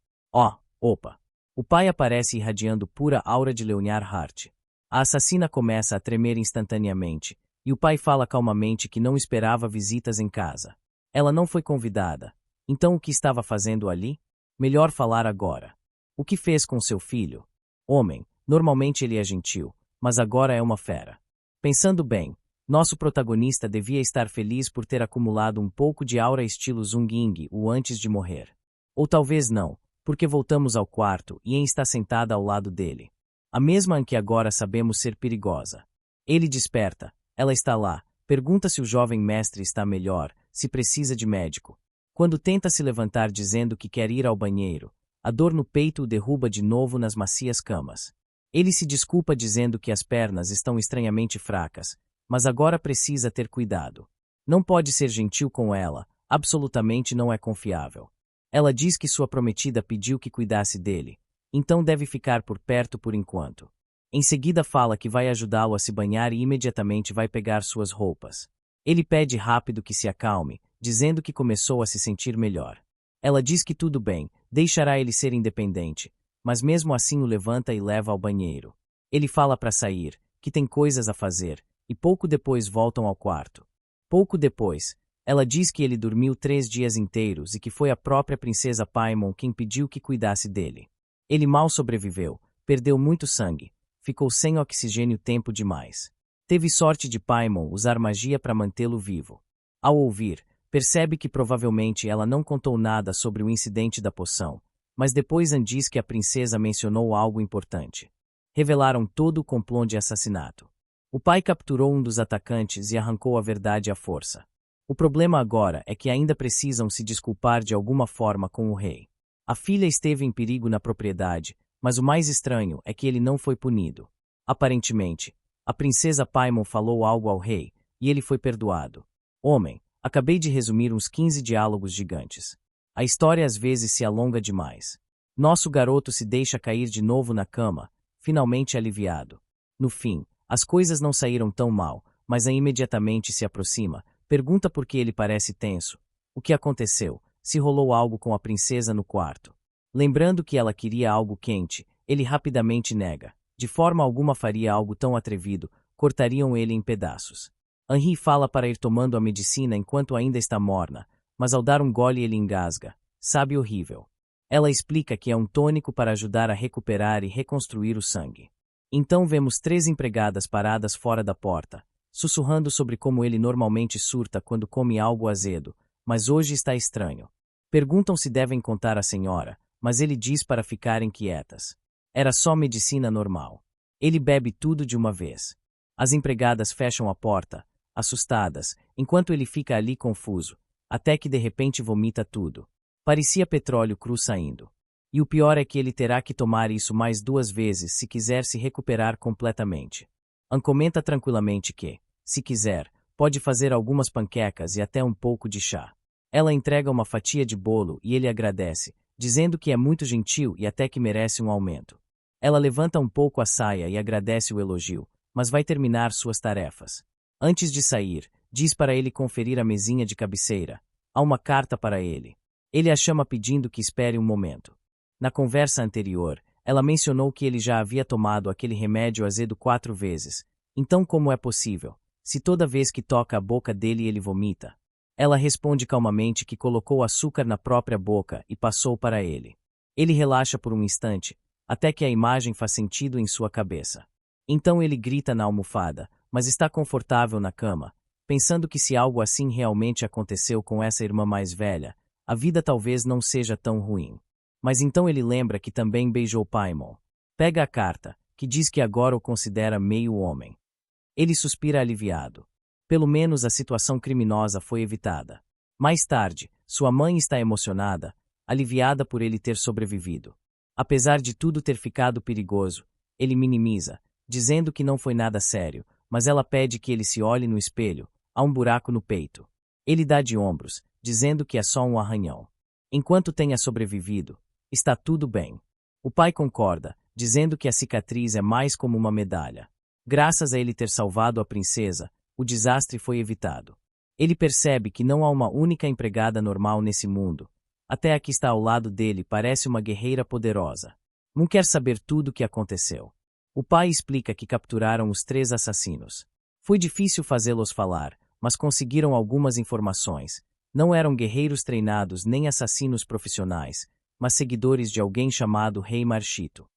Opa! O pai aparece irradiando pura aura de Leonard Hart. A assassina começa a tremer instantaneamente, e o pai fala calmamente que não esperava visitas em casa. Ela não foi convidada. Então o que estava fazendo ali? Melhor falar agora. O que fez com seu filho? Homem, normalmente ele é gentil, mas agora é uma fera. Pensando bem, nosso protagonista devia estar feliz por ter acumulado um pouco de aura estilo Zung Ying o antes de morrer. Ou talvez não, porque voltamos ao quarto e Anne está sentada ao lado dele. A mesma Anne que agora sabemos ser perigosa. Ele desperta, ela está lá, pergunta se o jovem mestre está melhor, se precisa de médico. Quando tenta se levantar dizendo que quer ir ao banheiro, a dor no peito o derruba de novo nas macias camas. Ele se desculpa dizendo que as pernas estão estranhamente fracas, mas agora precisa ter cuidado. Não pode ser gentil com ela, absolutamente não é confiável. Ela diz que sua prometida pediu que cuidasse dele, então deve ficar por perto por enquanto. Em seguida fala que vai ajudá-lo a se banhar e imediatamente vai pegar suas roupas. Ele pede rápido que se acalme, dizendo que começou a se sentir melhor. Ela diz que tudo bem, deixará ele ser independente, mas mesmo assim o levanta e leva ao banheiro. Ele fala para sair, que tem coisas a fazer, e pouco depois voltam ao quarto. Pouco depois, ela diz que ele dormiu 3 dias inteiros e que foi a própria princesa Paimon quem pediu que cuidasse dele. Ele mal sobreviveu, perdeu muito sangue, ficou sem oxigênio tempo demais. Teve sorte de Paimon usar magia para mantê-lo vivo. Ao ouvir, percebe que provavelmente ela não contou nada sobre o incidente da poção, mas depois Anne diz que a princesa mencionou algo importante. Revelaram todo o complô de assassinato. O pai capturou um dos atacantes e arrancou a verdade à força. O problema agora é que ainda precisam se desculpar de alguma forma com o rei. A filha esteve em perigo na propriedade, mas o mais estranho é que ele não foi punido. Aparentemente, a princesa Paimon falou algo ao rei, e ele foi perdoado. Homem, acabei de resumir uns 15 diálogos gigantes. A história às vezes se alonga demais. Nosso garoto se deixa cair de novo na cama, finalmente aliviado. No fim, as coisas não saíram tão mal, mas Anne imediatamente se aproxima, pergunta por que ele parece tenso. O que aconteceu? Se rolou algo com a princesa no quarto. Lembrando que ela queria algo quente, ele rapidamente nega. De forma alguma faria algo tão atrevido, cortariam ele em pedaços. Henri fala para ir tomando a medicina enquanto ainda está morna, mas ao dar um gole ele engasga. Sabe, horrível. Ela explica que é um tônico para ajudar a recuperar e reconstruir o sangue. Então vemos 3 empregadas paradas fora da porta, sussurrando sobre como ele normalmente surta quando come algo azedo, mas hoje está estranho. Perguntam se devem contar à senhora, mas ele diz para ficarem quietas. Era só medicina normal. Ele bebe tudo de uma vez. As empregadas fecham a porta, assustadas, enquanto ele fica ali confuso, até que de repente vomita tudo. Parecia petróleo cru saindo. E o pior é que ele terá que tomar isso mais 2 vezes se quiser se recuperar completamente. Anne comenta tranquilamente que, se quiser, pode fazer algumas panquecas e até um pouco de chá. Ela entrega uma fatia de bolo e ele agradece, dizendo que é muito gentil e até que merece um aumento. Ela levanta um pouco a saia e agradece o elogio, mas vai terminar suas tarefas. Antes de sair, diz para ele conferir a mesinha de cabeceira. Há uma carta para ele. Ele a chama pedindo que espere um momento. Na conversa anterior, ela mencionou que ele já havia tomado aquele remédio azedo 4 vezes. Então como é possível? Se toda vez que toca a boca dele ele vomita. Ela responde calmamente que colocou açúcar na própria boca e passou para ele. Ele relaxa por um instante, até que a imagem faz sentido em sua cabeça. Então ele grita na almofada, mas está confortável na cama, pensando que se algo assim realmente aconteceu com essa irmã mais velha, a vida talvez não seja tão ruim. Mas então ele lembra que também beijou Paimon. Pega a carta, que diz que agora o considera meio homem. Ele suspira aliviado. Pelo menos a situação criminosa foi evitada. Mais tarde, Sua mãe está emocionada, aliviada por ele ter sobrevivido. Apesar de tudo ter ficado perigoso, ele minimiza, dizendo que não foi nada sério, mas ela pede que ele se olhe no espelho. Há um buraco no peito. Ele dá de ombros, dizendo que é só um arranhão. Enquanto tenha sobrevivido, está tudo bem. O pai concorda, dizendo que a cicatriz é mais como uma medalha. Graças a ele ter salvado a princesa, o desastre foi evitado. Ele percebe que não há uma única empregada normal nesse mundo. Até a que está ao lado dele parece uma guerreira poderosa. Não quer saber tudo o que aconteceu. O pai explica que capturaram os 3 assassinos. Foi difícil fazê-los falar, mas conseguiram algumas informações. Não eram guerreiros treinados nem assassinos profissionais, mas seguidores de alguém chamado Rei Marchito.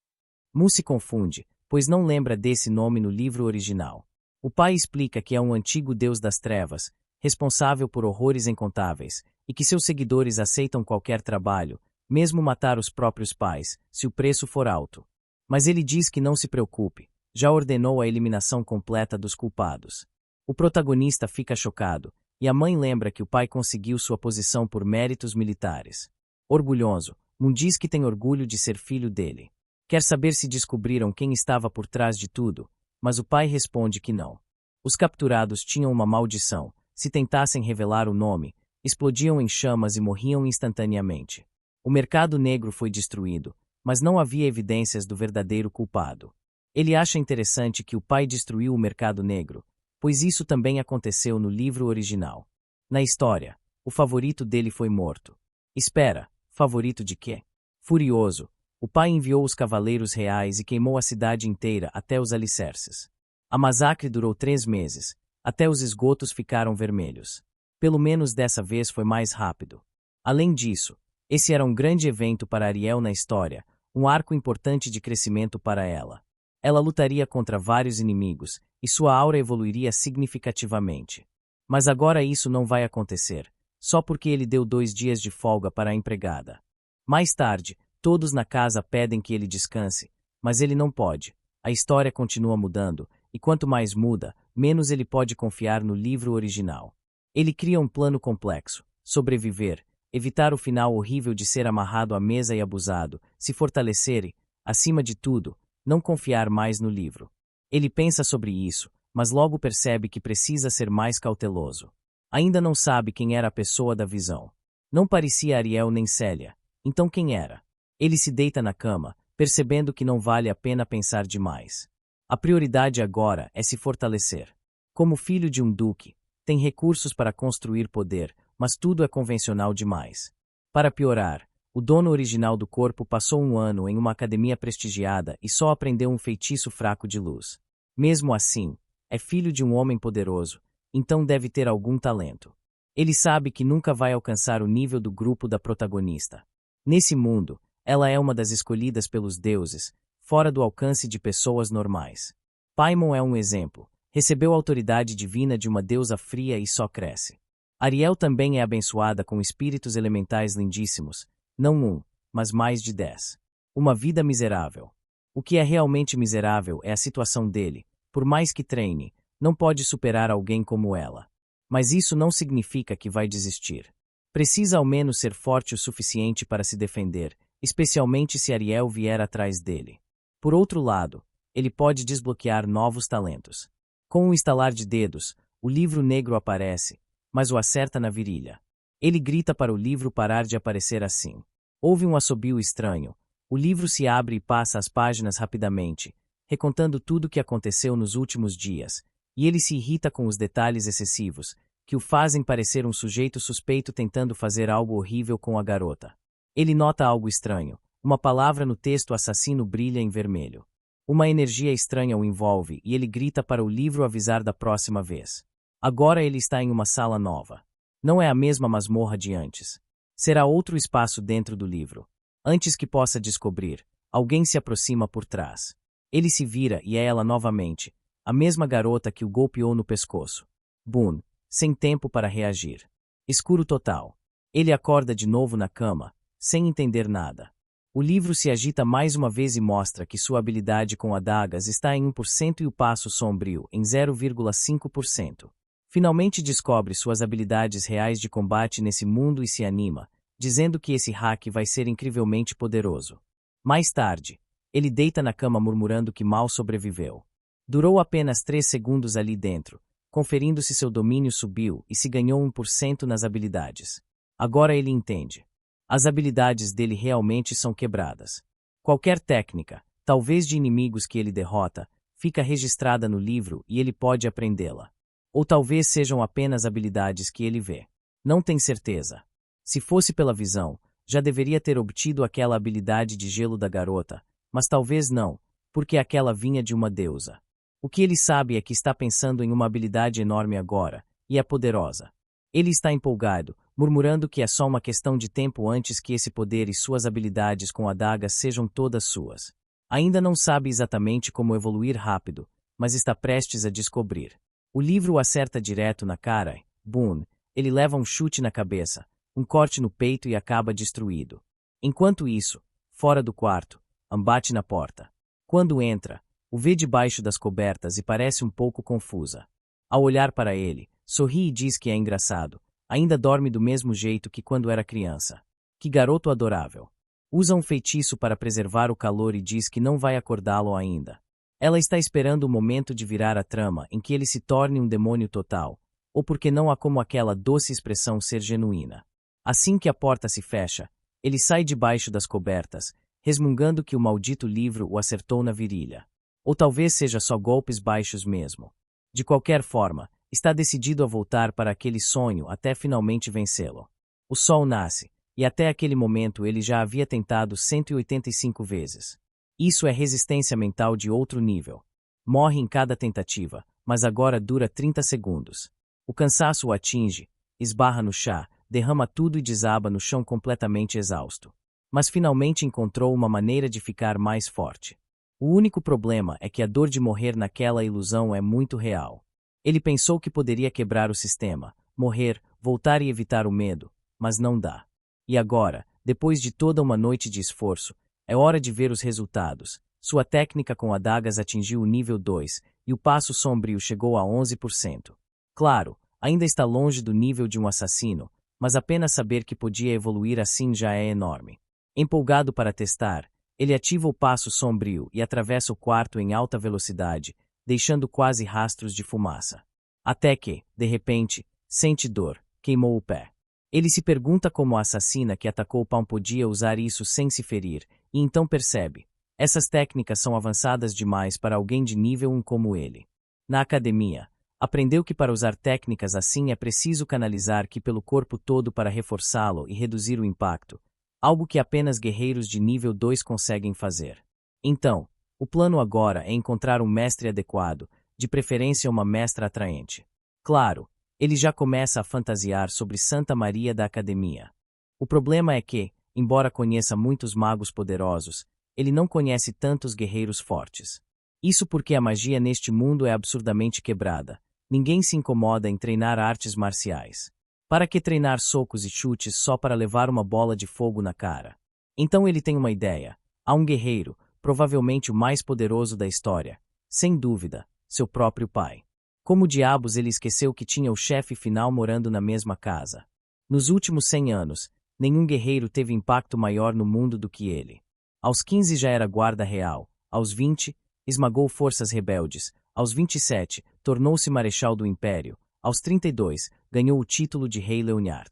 Mu se confunde, pois não lembra desse nome no livro original. O pai explica que é um antigo deus das trevas, responsável por horrores incontáveis, e que seus seguidores aceitam qualquer trabalho, mesmo matar os próprios pais, se o preço for alto. Mas ele diz que não se preocupe, já ordenou a eliminação completa dos culpados. O protagonista fica chocado, e a mãe lembra que o pai conseguiu sua posição por méritos militares. Orgulhoso, Moon diz que tem orgulho de ser filho dele. Quer saber se descobriram quem estava por trás de tudo, mas o pai responde que não. Os capturados tinham uma maldição, se tentassem revelar o nome, explodiam em chamas e morriam instantaneamente. O mercado negro foi destruído, mas não havia evidências do verdadeiro culpado. Ele acha interessante que o pai destruiu o mercado negro, pois isso também aconteceu no livro original. Na história, o favorito dele foi morto. Espera, favorito de quê? Furioso, o pai enviou os cavaleiros reais e queimou a cidade inteira até os alicerces. A massacre durou 3 meses, até os esgotos ficaram vermelhos. Pelo menos dessa vez foi mais rápido. Além disso, esse era um grande evento para Ariel na história, um arco importante de crescimento para ela. Ela lutaria contra vários inimigos, e sua aura evoluiria significativamente. Mas agora isso não vai acontecer, só porque ele deu 2 dias de folga para a empregada. Mais tarde, todos na casa pedem que ele descanse, mas ele não pode. A história continua mudando, e quanto mais muda, menos ele pode confiar no livro original. Ele cria um plano complexo: sobreviver, evitar o final horrível de ser amarrado à mesa e abusado, se fortalecer e, acima de tudo, não confiar mais no livro. Ele pensa sobre isso, mas logo percebe que precisa ser mais cauteloso. Ainda não sabe quem era a pessoa da visão. Não parecia Ariel nem Célia. Então quem era? Ele se deita na cama, percebendo que não vale a pena pensar demais. A prioridade agora é se fortalecer. Como filho de um duque, tem recursos para construir poder, mas tudo é convencional demais. Para piorar, o dono original do corpo passou 1 ano em uma academia prestigiada e só aprendeu um feitiço fraco de luz. Mesmo assim, é filho de um homem poderoso, então deve ter algum talento. Ele sabe que nunca vai alcançar o nível do grupo da protagonista. Nesse mundo, ela é uma das escolhidas pelos deuses, fora do alcance de pessoas normais. Paimon é um exemplo. Recebeu a autoridade divina de uma deusa fria e só cresce. Ariel também é abençoada com espíritos elementais lindíssimos, não 1, mas mais de 10. Uma vida miserável. O que é realmente miserável é a situação dele. Por mais que treine, não pode superar alguém como ela. Mas isso não significa que vai desistir. Precisa ao menos ser forte o suficiente para se defender, especialmente se Ariel vier atrás dele. Por outro lado, ele pode desbloquear novos talentos. Com um estalar de dedos, o livro negro aparece, mas o acerta na virilha. Ele grita para o livro parar de aparecer assim. Houve um assobio estranho. O livro se abre e passa as páginas rapidamente, recontando tudo o que aconteceu nos últimos dias, e ele se irrita com os detalhes excessivos, que o fazem parecer um sujeito suspeito tentando fazer algo horrível com a garota. Ele nota algo estranho. Uma palavra no texto assassino brilha em vermelho. Uma energia estranha o envolve e ele grita para o livro avisar da próxima vez. Agora ele está em uma sala nova. Não é a mesma masmorra de antes. Será outro espaço dentro do livro. Antes que possa descobrir, alguém se aproxima por trás. Ele se vira e é ela novamente, a mesma garota que o golpeou no pescoço. Boone, sem tempo para reagir. Escuro total. Ele acorda de novo na cama, sem entender nada. O livro se agita mais uma vez e mostra que sua habilidade com adagas está em 1% e o passo sombrio em 0,5%. Finalmente descobre suas habilidades reais de combate nesse mundo e se anima, dizendo que esse hack vai ser incrivelmente poderoso. Mais tarde, ele deita na cama murmurando que mal sobreviveu. Durou apenas 3 segundos ali dentro, conferindo se seu domínio subiu e se ganhou 1% nas habilidades. Agora ele entende. As habilidades dele realmente são quebradas. Qualquer técnica, talvez de inimigos que ele derrota, fica registrada no livro e ele pode aprendê-la. Ou talvez sejam apenas habilidades que ele vê. Não tem certeza. Se fosse pela visão, já deveria ter obtido aquela habilidade de gelo da garota, mas talvez não, porque aquela vinha de uma deusa. O que ele sabe é que está pensando em uma habilidade enorme agora, e é poderosa. Ele está empolgado, murmurando que é só uma questão de tempo antes que esse poder e suas habilidades com adagas sejam todas suas. Ainda não sabe exatamente como evoluir rápido, mas está prestes a descobrir. O livro o acerta direto na cara, boom, ele leva um chute na cabeça, um corte no peito e acaba destruído. Enquanto isso, fora do quarto, bate na porta. Quando entra, o vê debaixo das cobertas e parece um pouco confusa. Ao olhar para ele, sorri e diz que é engraçado. Ainda dorme do mesmo jeito que quando era criança. Que garoto adorável. Usa um feitiço para preservar o calor e diz que não vai acordá-lo ainda. Ela está esperando o momento de virar a trama em que ele se torne um demônio total, ou porque não há como aquela doce expressão ser genuína. Assim que a porta se fecha, ele sai debaixo das cobertas, resmungando que o maldito livro o acertou na virilha. Ou talvez seja só golpes baixos mesmo. De qualquer forma, está decidido a voltar para aquele sonho até finalmente vencê-lo. O sol nasce, e até aquele momento ele já havia tentado 185 vezes. Isso é resistência mental de outro nível. Morre em cada tentativa, mas agora dura 30 segundos. O cansaço o atinge, esbarra no chá, derrama tudo e desaba no chão completamente exausto. Mas finalmente encontrou uma maneira de ficar mais forte. O único problema é que a dor de morrer naquela ilusão é muito real. Ele pensou que poderia quebrar o sistema, morrer, voltar e evitar o medo, mas não dá. E agora, depois de toda uma noite de esforço, é hora de ver os resultados. Sua técnica com adagas atingiu o nível 2, e o passo sombrio chegou a 11%. Claro, ainda está longe do nível de um assassino, mas apenas saber que podia evoluir assim já é enorme. Empolgado para testar, ele ativa o passo sombrio e atravessa o quarto em alta velocidade, deixando quase rastros de fumaça. Até que, de repente, sente dor, queimou o pé. Ele se pergunta como a assassina que atacou o pão podia usar isso sem se ferir, e então percebe. Essas técnicas são avançadas demais para alguém de nível 1 como ele. Na academia, aprendeu que para usar técnicas assim é preciso canalizar ki pelo corpo todo para reforçá-lo e reduzir o impacto, algo que apenas guerreiros de nível 2 conseguem fazer. Então, o plano agora é encontrar um mestre adequado, de preferência uma mestra atraente. Claro, ele já começa a fantasiar sobre Santa Maria da Academia. O problema é que, embora conheça muitos magos poderosos, ele não conhece tantos guerreiros fortes. Isso porque a magia neste mundo é absurdamente quebrada. Ninguém se incomoda em treinar artes marciais. Para que treinar socos e chutes só para levar uma bola de fogo na cara? Então ele tem uma ideia. Há um guerreiro, provavelmente o mais poderoso da história. Sem dúvida, seu próprio pai. Como diabos ele esqueceu que tinha o chefe final morando na mesma casa? Nos últimos 100 anos, nenhum guerreiro teve impacto maior no mundo do que ele. Aos 15 já era guarda real, aos 20, esmagou forças rebeldes, aos 27, tornou-se marechal do Império, aos 32, ganhou o título de Rei Leonhard.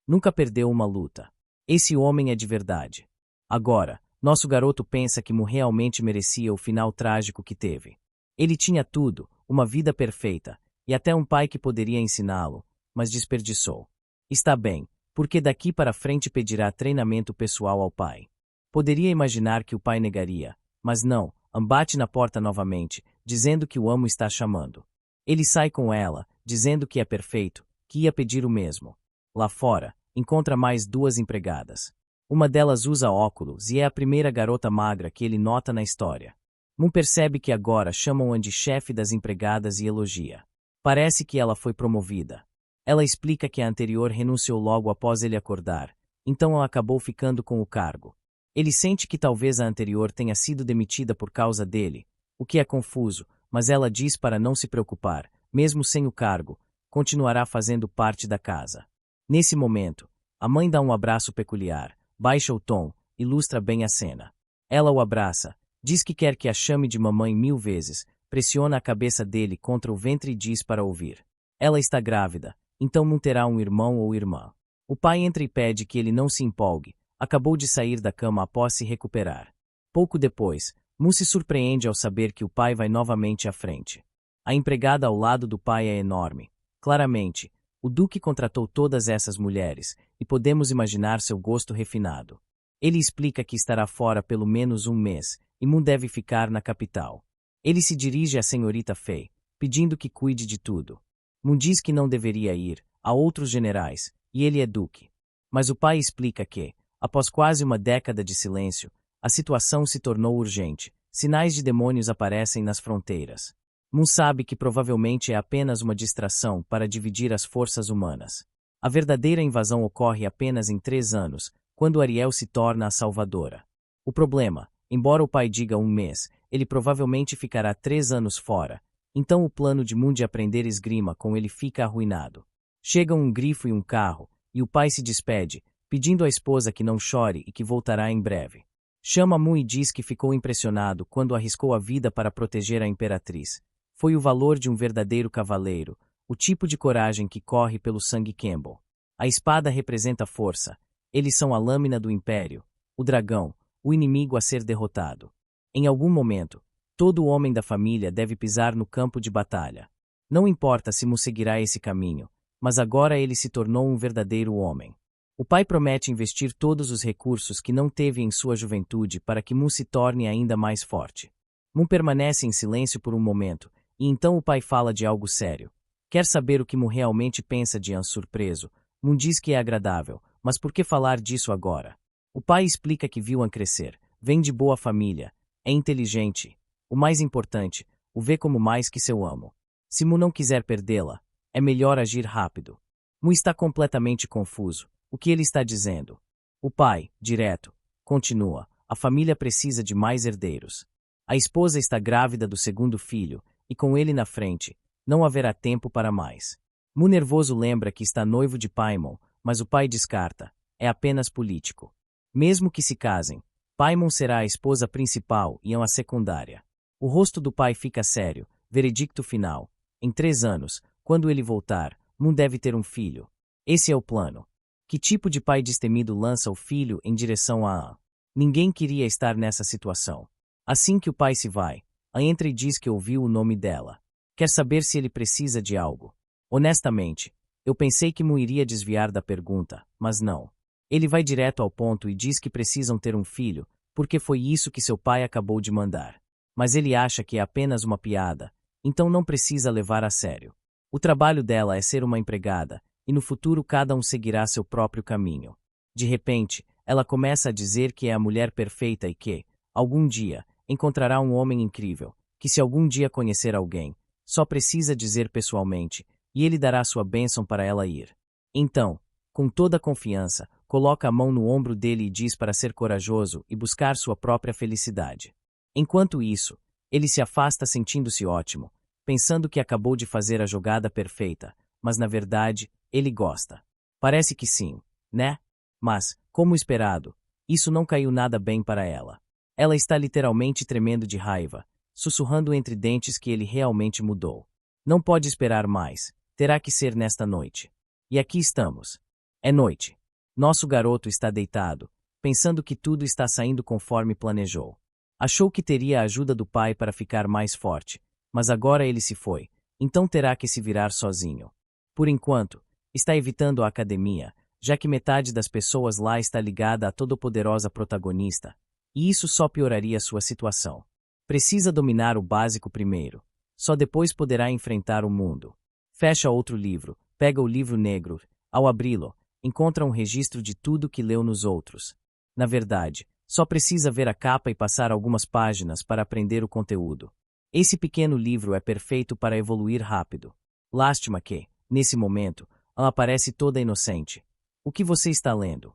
Nunca perdeu uma luta. Esse homem é de verdade. Agora, nosso garoto pensa que Mu realmente merecia o final trágico que teve. Ele tinha tudo, uma vida perfeita, e até um pai que poderia ensiná-lo, mas desperdiçou. Está bem, porque daqui para frente pedirá treinamento pessoal ao pai. Poderia imaginar que o pai negaria, mas não, bate na porta novamente, dizendo que o amo está chamando. Ele sai com ela, dizendo que é perfeito, que ia pedir o mesmo. Lá fora, encontra mais 2 empregadas. Uma delas usa óculos e é a primeira garota magra que ele nota na história. Moon percebe que agora chamam-a de chefe das empregadas e elogia. Parece que ela foi promovida. Ela explica que a anterior renunciou logo após ele acordar, então ela acabou ficando com o cargo. Ele sente que talvez a anterior tenha sido demitida por causa dele, o que é confuso, mas ela diz para não se preocupar, mesmo sem o cargo, continuará fazendo parte da casa. Nesse momento, a mãe dá um abraço peculiar, baixa o tom, ilustra bem a cena. Ela o abraça, diz que quer que a chame de mamãe 1000 vezes, pressiona a cabeça dele contra o ventre e diz para ouvir. Ela está grávida, então não terá um irmão ou irmã. O pai entra e pede que ele não se empolgue, acabou de sair da cama após se recuperar. Pouco depois, Mu se surpreende ao saber que o pai vai novamente à frente. A empregada ao lado do pai é enorme. Claramente, o Duque contratou todas essas mulheres, e podemos imaginar seu gosto refinado. Ele explica que estará fora pelo menos um mês, e Mu deve ficar na capital. Ele se dirige à senhorita Fei, pedindo que cuide de tudo. Mu diz que não deveria ir, há outros generais, e ele é duque. Mas o pai explica que, após quase uma década de silêncio, a situação se tornou urgente, sinais de demônios aparecem nas fronteiras. Mu sabe que provavelmente é apenas uma distração para dividir as forças humanas. A verdadeira invasão ocorre apenas em 3 anos, quando Ariel se torna a salvadora. O problema, embora o pai diga um mês, ele provavelmente ficará 3 anos fora, então o plano de Mu de aprender esgrima com ele fica arruinado. Chegam um grifo e um carro, e o pai se despede, pedindo à esposa que não chore e que voltará em breve. Chama Mu e diz que ficou impressionado quando arriscou a vida para proteger a imperatriz. Foi o valor de um verdadeiro cavaleiro, o tipo de coragem que corre pelo sangue Campbell. A espada representa força. Eles são a lâmina do império, o dragão, o inimigo a ser derrotado. Em algum momento, todo homem da família deve pisar no campo de batalha. Não importa se Mu seguirá esse caminho, mas agora ele se tornou um verdadeiro homem. O pai promete investir todos os recursos que não teve em sua juventude para que Mu se torne ainda mais forte. Mu permanece em silêncio por um momento, e então o pai fala de algo sério. Quer saber o que Mu realmente pensa de An surpreso. Mu diz que é agradável, mas por que falar disso agora? O pai explica que viu An crescer, vem de boa família, é inteligente. O mais importante, o vê como mais que seu amo. Se Mu não quiser perdê-la, é melhor agir rápido. Mu está completamente confuso. O que ele está dizendo? O pai, direto, continua, a família precisa de mais herdeiros. A esposa está grávida do segundo filho, e com ele na frente, não haverá tempo para mais. Mu nervoso lembra que está noivo de Paimon, mas o pai descarta, é apenas político. Mesmo que se casem, Paimon será a esposa principal e An a secundária. O rosto do pai fica sério, veredicto final. Em 3 anos, quando ele voltar, Mu deve ter um filho. Esse é o plano. Que tipo de pai destemido lança o filho em direção a An? Ninguém queria estar nessa situação. Assim que o pai se vai, An entra e diz que ouviu o nome dela. Quer saber se ele precisa de algo. Honestamente, eu pensei que Mu iria desviar da pergunta, mas não. Ele vai direto ao ponto e diz que precisam ter um filho, porque foi isso que seu pai acabou de mandar. Mas ele acha que é apenas uma piada, então não precisa levar a sério. O trabalho dela é ser uma empregada, e no futuro cada um seguirá seu próprio caminho. De repente, ela começa a dizer que é a mulher perfeita e que, algum dia, encontrará um homem incrível, que se algum dia conhecer alguém, só precisa dizer pessoalmente, e ele dará sua bênção para ela ir. Então, com toda confiança, coloca a mão no ombro dele e diz para ser corajoso e buscar sua própria felicidade. Enquanto isso, ele se afasta sentindo-se ótimo, pensando que acabou de fazer a jogada perfeita, mas na verdade, ele gosta. Parece que sim, né? Mas, como esperado, isso não caiu nada bem para ela. Ela está literalmente tremendo de raiva, sussurrando entre dentes que ele realmente mudou. Não pode esperar mais, terá que ser nesta noite. E aqui estamos. É noite. Nosso garoto está deitado, pensando que tudo está saindo conforme planejou. Achou que teria a ajuda do pai para ficar mais forte, mas agora ele se foi, então terá que se virar sozinho. Por enquanto, está evitando a academia, já que metade das pessoas lá está ligada à todo-poderosa protagonista, e isso só pioraria sua situação. Precisa dominar o básico primeiro. Só depois poderá enfrentar o mundo. Fecha outro livro, pega o livro negro, ao abri-lo, encontra um registro de tudo que leu nos outros. Na verdade, só precisa ver a capa e passar algumas páginas para aprender o conteúdo. Esse pequeno livro é perfeito para evoluir rápido. Lástima que, nesse momento, ela aparece toda inocente. O que você está lendo?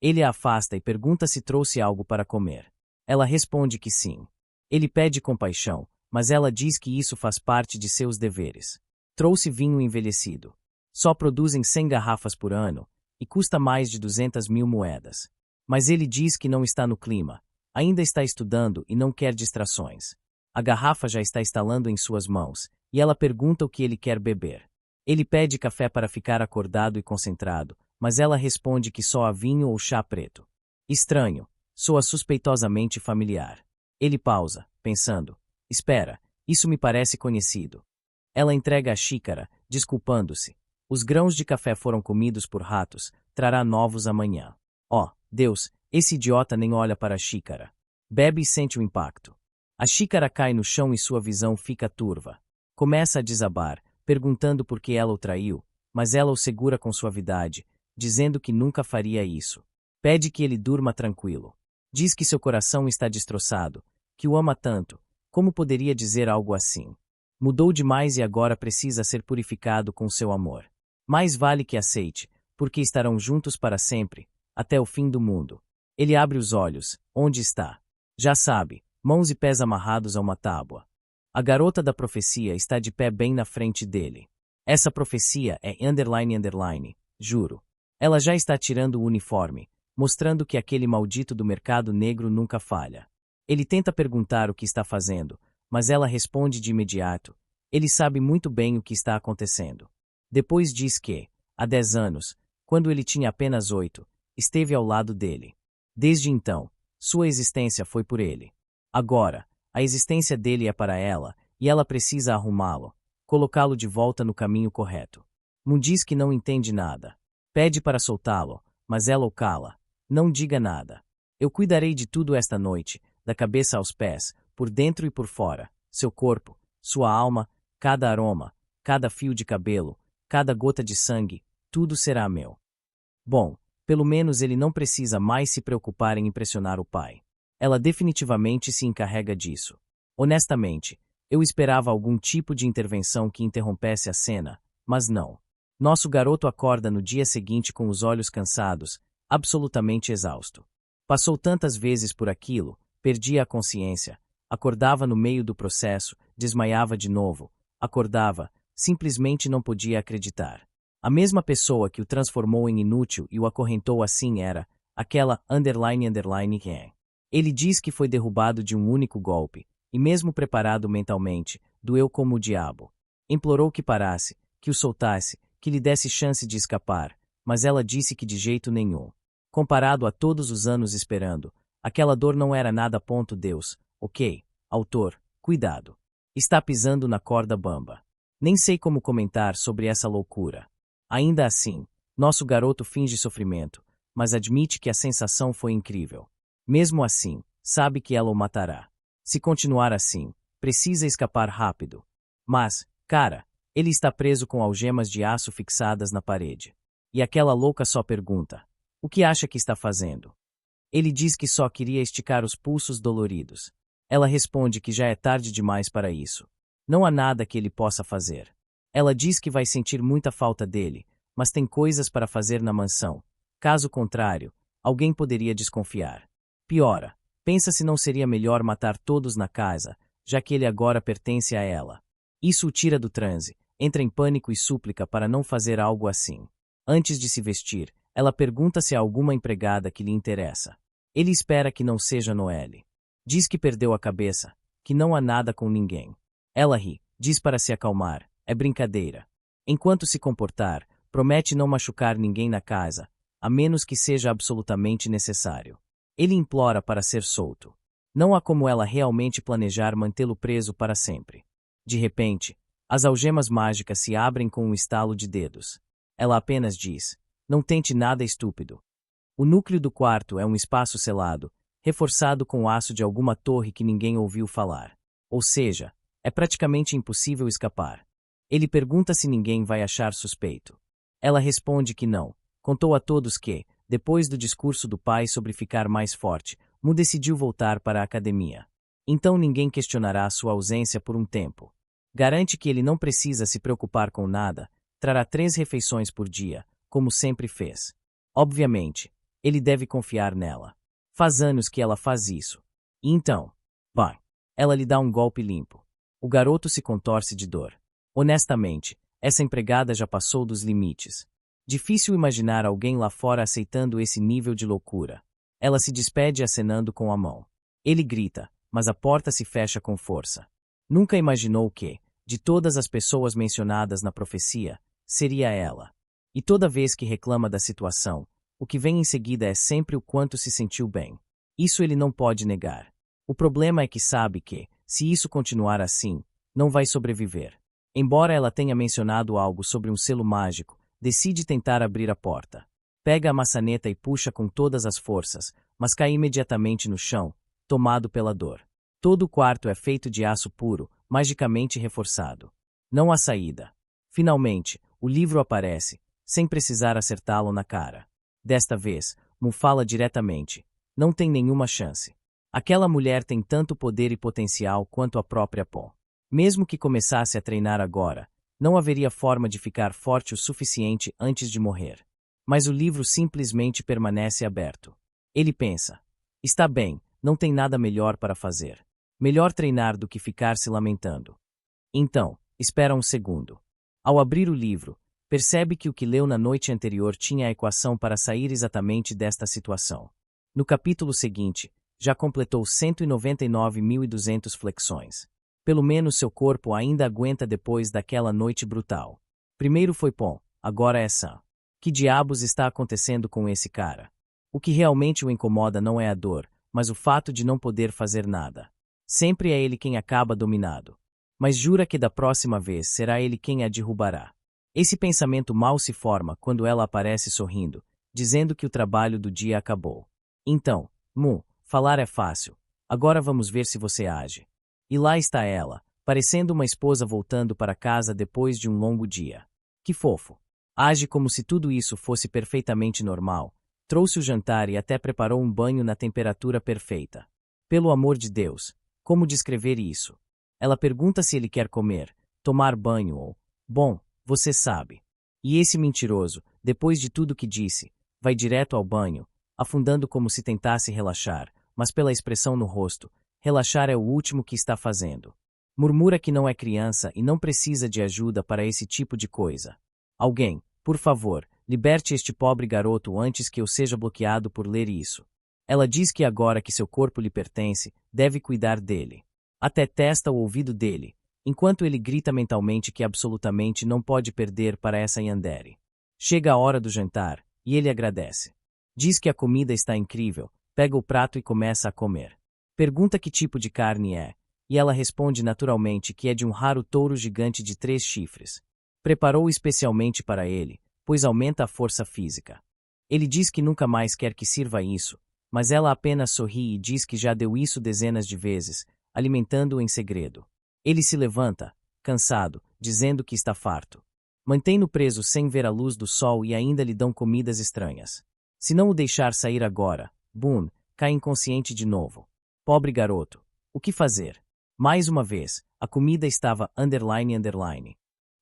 Ele a afasta e pergunta se trouxe algo para comer. Ela responde que sim. Ele pede compaixão, mas ela diz que isso faz parte de seus deveres. Trouxe vinho envelhecido. Só produzem 100 garrafas por ano e custa mais de 200.000 moedas. Mas ele diz que não está no clima, ainda está estudando e não quer distrações. A garrafa já está estalando em suas mãos e ela pergunta o que ele quer beber. Ele pede café para ficar acordado e concentrado, mas ela responde que só há vinho ou chá preto. Estranho, soa suspeitosamente familiar. Ele pausa, pensando: espera, isso me parece conhecido. Ela entrega a xícara, desculpando-se. Os grãos de café foram comidos por ratos, trará novos amanhã. Oh, Deus, esse idiota nem olha para a xícara. Bebe e sente o impacto. A xícara cai no chão e sua visão fica turva. Começa a desabar, perguntando por que ela o traiu, mas ela o segura com suavidade, dizendo que nunca faria isso. Pede que ele durma tranquilo. Diz que seu coração está destroçado, que o ama tanto. Como poderia dizer algo assim? Mudou demais e agora precisa ser purificado com seu amor. Mais vale que aceite, porque estarão juntos para sempre, até o fim do mundo. Ele abre os olhos. Onde está? Já sabe, mãos e pés amarrados a uma tábua. A garota da profecia está de pé bem na frente dele. Essa profecia é __, juro. Ela já está tirando o uniforme, mostrando que aquele maldito do mercado negro nunca falha. Ele tenta perguntar o que está fazendo, mas ela responde de imediato. Ele sabe muito bem o que está acontecendo. Depois diz que, há 10 anos, quando ele tinha apenas 8, esteve ao lado dele. Desde então, sua existência foi por ele. Agora, a existência dele é para ela, e ela precisa arrumá-lo, colocá-lo de volta no caminho correto. Moon diz que não entende nada. Pede para soltá-lo, mas ela o cala. Não diga nada. Eu cuidarei de tudo esta noite, da cabeça aos pés, por dentro e por fora, seu corpo, sua alma, cada aroma, cada fio de cabelo, cada gota de sangue, tudo será meu. Bom, pelo menos ele não precisa mais se preocupar em impressionar o pai. Ela definitivamente se encarrega disso. Honestamente, eu esperava algum tipo de intervenção que interrompesse a cena, mas não. Nosso garoto acorda no dia seguinte com os olhos cansados, absolutamente exausto. Passou tantas vezes por aquilo, perdia a consciência, acordava no meio do processo, desmaiava de novo, acordava, simplesmente não podia acreditar. A mesma pessoa que o transformou em inútil e o acorrentou assim era aquela __, quem. Ele diz que foi derrubado de um único golpe, e mesmo preparado mentalmente, doeu como o diabo. Implorou que parasse, que o soltasse, que lhe desse chance de escapar, mas ela disse que de jeito nenhum. Comparado a todos os anos esperando, aquela dor não era nada. Deus, ok, autor, cuidado. Está pisando na corda bamba. Nem sei como comentar sobre essa loucura. Ainda assim, nosso garoto finge sofrimento, mas admite que a sensação foi incrível. Mesmo assim, sabe que ela o matará. Se continuar assim, precisa escapar rápido. Mas, cara, ele está preso com algemas de aço fixadas na parede. E aquela louca só pergunta: o que acha que está fazendo? Ele diz que só queria esticar os pulsos doloridos. Ela responde que já é tarde demais para isso. Não há nada que ele possa fazer. Ela diz que vai sentir muita falta dele, mas tem coisas para fazer na mansão. Caso contrário, alguém poderia desconfiar. Piora, pensa se não seria melhor matar todos na casa, já que ele agora pertence a ela. Isso o tira do transe, entra em pânico e súplica para não fazer algo assim. Antes de se vestir, ela pergunta se há alguma empregada que lhe interessa. Ele espera que não seja Noelle. Diz que perdeu a cabeça, que não há nada com ninguém. Ela ri, diz para se acalmar, é brincadeira. Enquanto se comportar, promete não machucar ninguém na casa, a menos que seja absolutamente necessário. Ele implora para ser solto. Não há como ela realmente planejar mantê-lo preso para sempre. De repente, as algemas mágicas se abrem com um estalo de dedos. Ela apenas diz: não tente nada estúpido. O núcleo do quarto é um espaço selado, reforçado com aço de alguma torre que ninguém ouviu falar. Ou seja, é praticamente impossível escapar. Ele pergunta se ninguém vai achar suspeito. Ela responde que não. Contou a todos que, depois do discurso do pai sobre ficar mais forte, Mu decidiu voltar para a academia. Então ninguém questionará sua ausência por um tempo. Garante que ele não precisa se preocupar com nada, trará 3 refeições por dia, como sempre fez. Obviamente, ele deve confiar nela. Faz anos que ela faz isso. E então, ela lhe dá um golpe limpo. O garoto se contorce de dor. Honestamente, Essa empregada já passou dos limites. Difícil imaginar alguém lá fora aceitando esse nível de loucura. Ela se despede acenando com a mão. Ele grita, mas a porta se fecha com força. Nunca imaginou que, de todas as pessoas mencionadas na profecia, seria ela. E toda vez que reclama da situação, o que vem em seguida é sempre o quanto se sentiu bem. Isso ele não pode negar. O problema é que sabe que, se isso continuar assim, não vai sobreviver. Embora ela tenha mencionado algo sobre um selo mágico, decide tentar abrir a porta. Pega a maçaneta e puxa com todas as forças, mas cai imediatamente no chão, tomado pela dor. Todo o quarto é feito de aço puro, magicamente reforçado. Não há saída. Finalmente, o livro aparece, sem precisar acertá-lo na cara. Desta vez, Mu fala diretamente. Não tem nenhuma chance. Aquela mulher tem tanto poder e potencial quanto a própria Pon. Mesmo que começasse a treinar agora, não haveria forma de ficar forte o suficiente antes de morrer. Mas o livro simplesmente permanece aberto. Ele pensa. Está bem, não tem nada melhor para fazer. Melhor treinar do que ficar se lamentando. Então, espera um segundo. Ao abrir o livro, percebe que o que leu na noite anterior tinha a equação para sair exatamente desta situação. No capítulo seguinte, já completou 199.200 flexões. Pelo menos seu corpo ainda aguenta depois daquela noite brutal. Primeiro foi Pon, agora é Sam. Que diabos está acontecendo com esse cara? O que realmente o incomoda não é a dor, mas o fato de não poder fazer nada. Sempre é ele quem acaba dominado. Mas jura que da próxima vez será ele quem a derrubará. Esse pensamento mal se forma quando ela aparece sorrindo, dizendo que o trabalho do dia acabou. Então, Mu, falar é fácil. Agora vamos ver se você age. E lá está ela, parecendo uma esposa voltando para casa depois de um longo dia. Que fofo. Age como se tudo isso fosse perfeitamente normal. Trouxe o jantar e até preparou um banho na temperatura perfeita. Pelo amor de Deus, como descrever isso? Ela pergunta se ele quer comer, tomar banho ou... Bom, você sabe. E esse mentiroso, depois de tudo que disse, vai direto ao banho, afundando como se tentasse relaxar, mas pela expressão no rosto, relaxar é o último que está fazendo. Murmura que não é criança e não precisa de ajuda para esse tipo de coisa. Alguém, por favor, liberte este pobre garoto antes que eu seja bloqueado por ler isso. Ela diz que agora que seu corpo lhe pertence, deve cuidar dele. Até testa o ouvido dele, enquanto ele grita mentalmente que absolutamente não pode perder para essa yandere. Chega a hora do jantar, e ele agradece. Diz que a comida está incrível, pega o prato e começa a comer. Pergunta que tipo de carne é, e ela responde naturalmente que é de um raro touro gigante de 3 chifres. Preparou especialmente para ele, pois aumenta a força física. Ele diz que nunca mais quer que sirva isso, mas ela apenas sorri e diz que já deu isso dezenas de vezes, alimentando-o em segredo. Ele se levanta, cansado, dizendo que está farto. Mantém-no preso sem ver a luz do sol e ainda lhe dão comidas estranhas. Se não o deixar sair agora, Boone, cai inconsciente de novo. Pobre garoto. O que fazer? Mais uma vez, a comida estava __.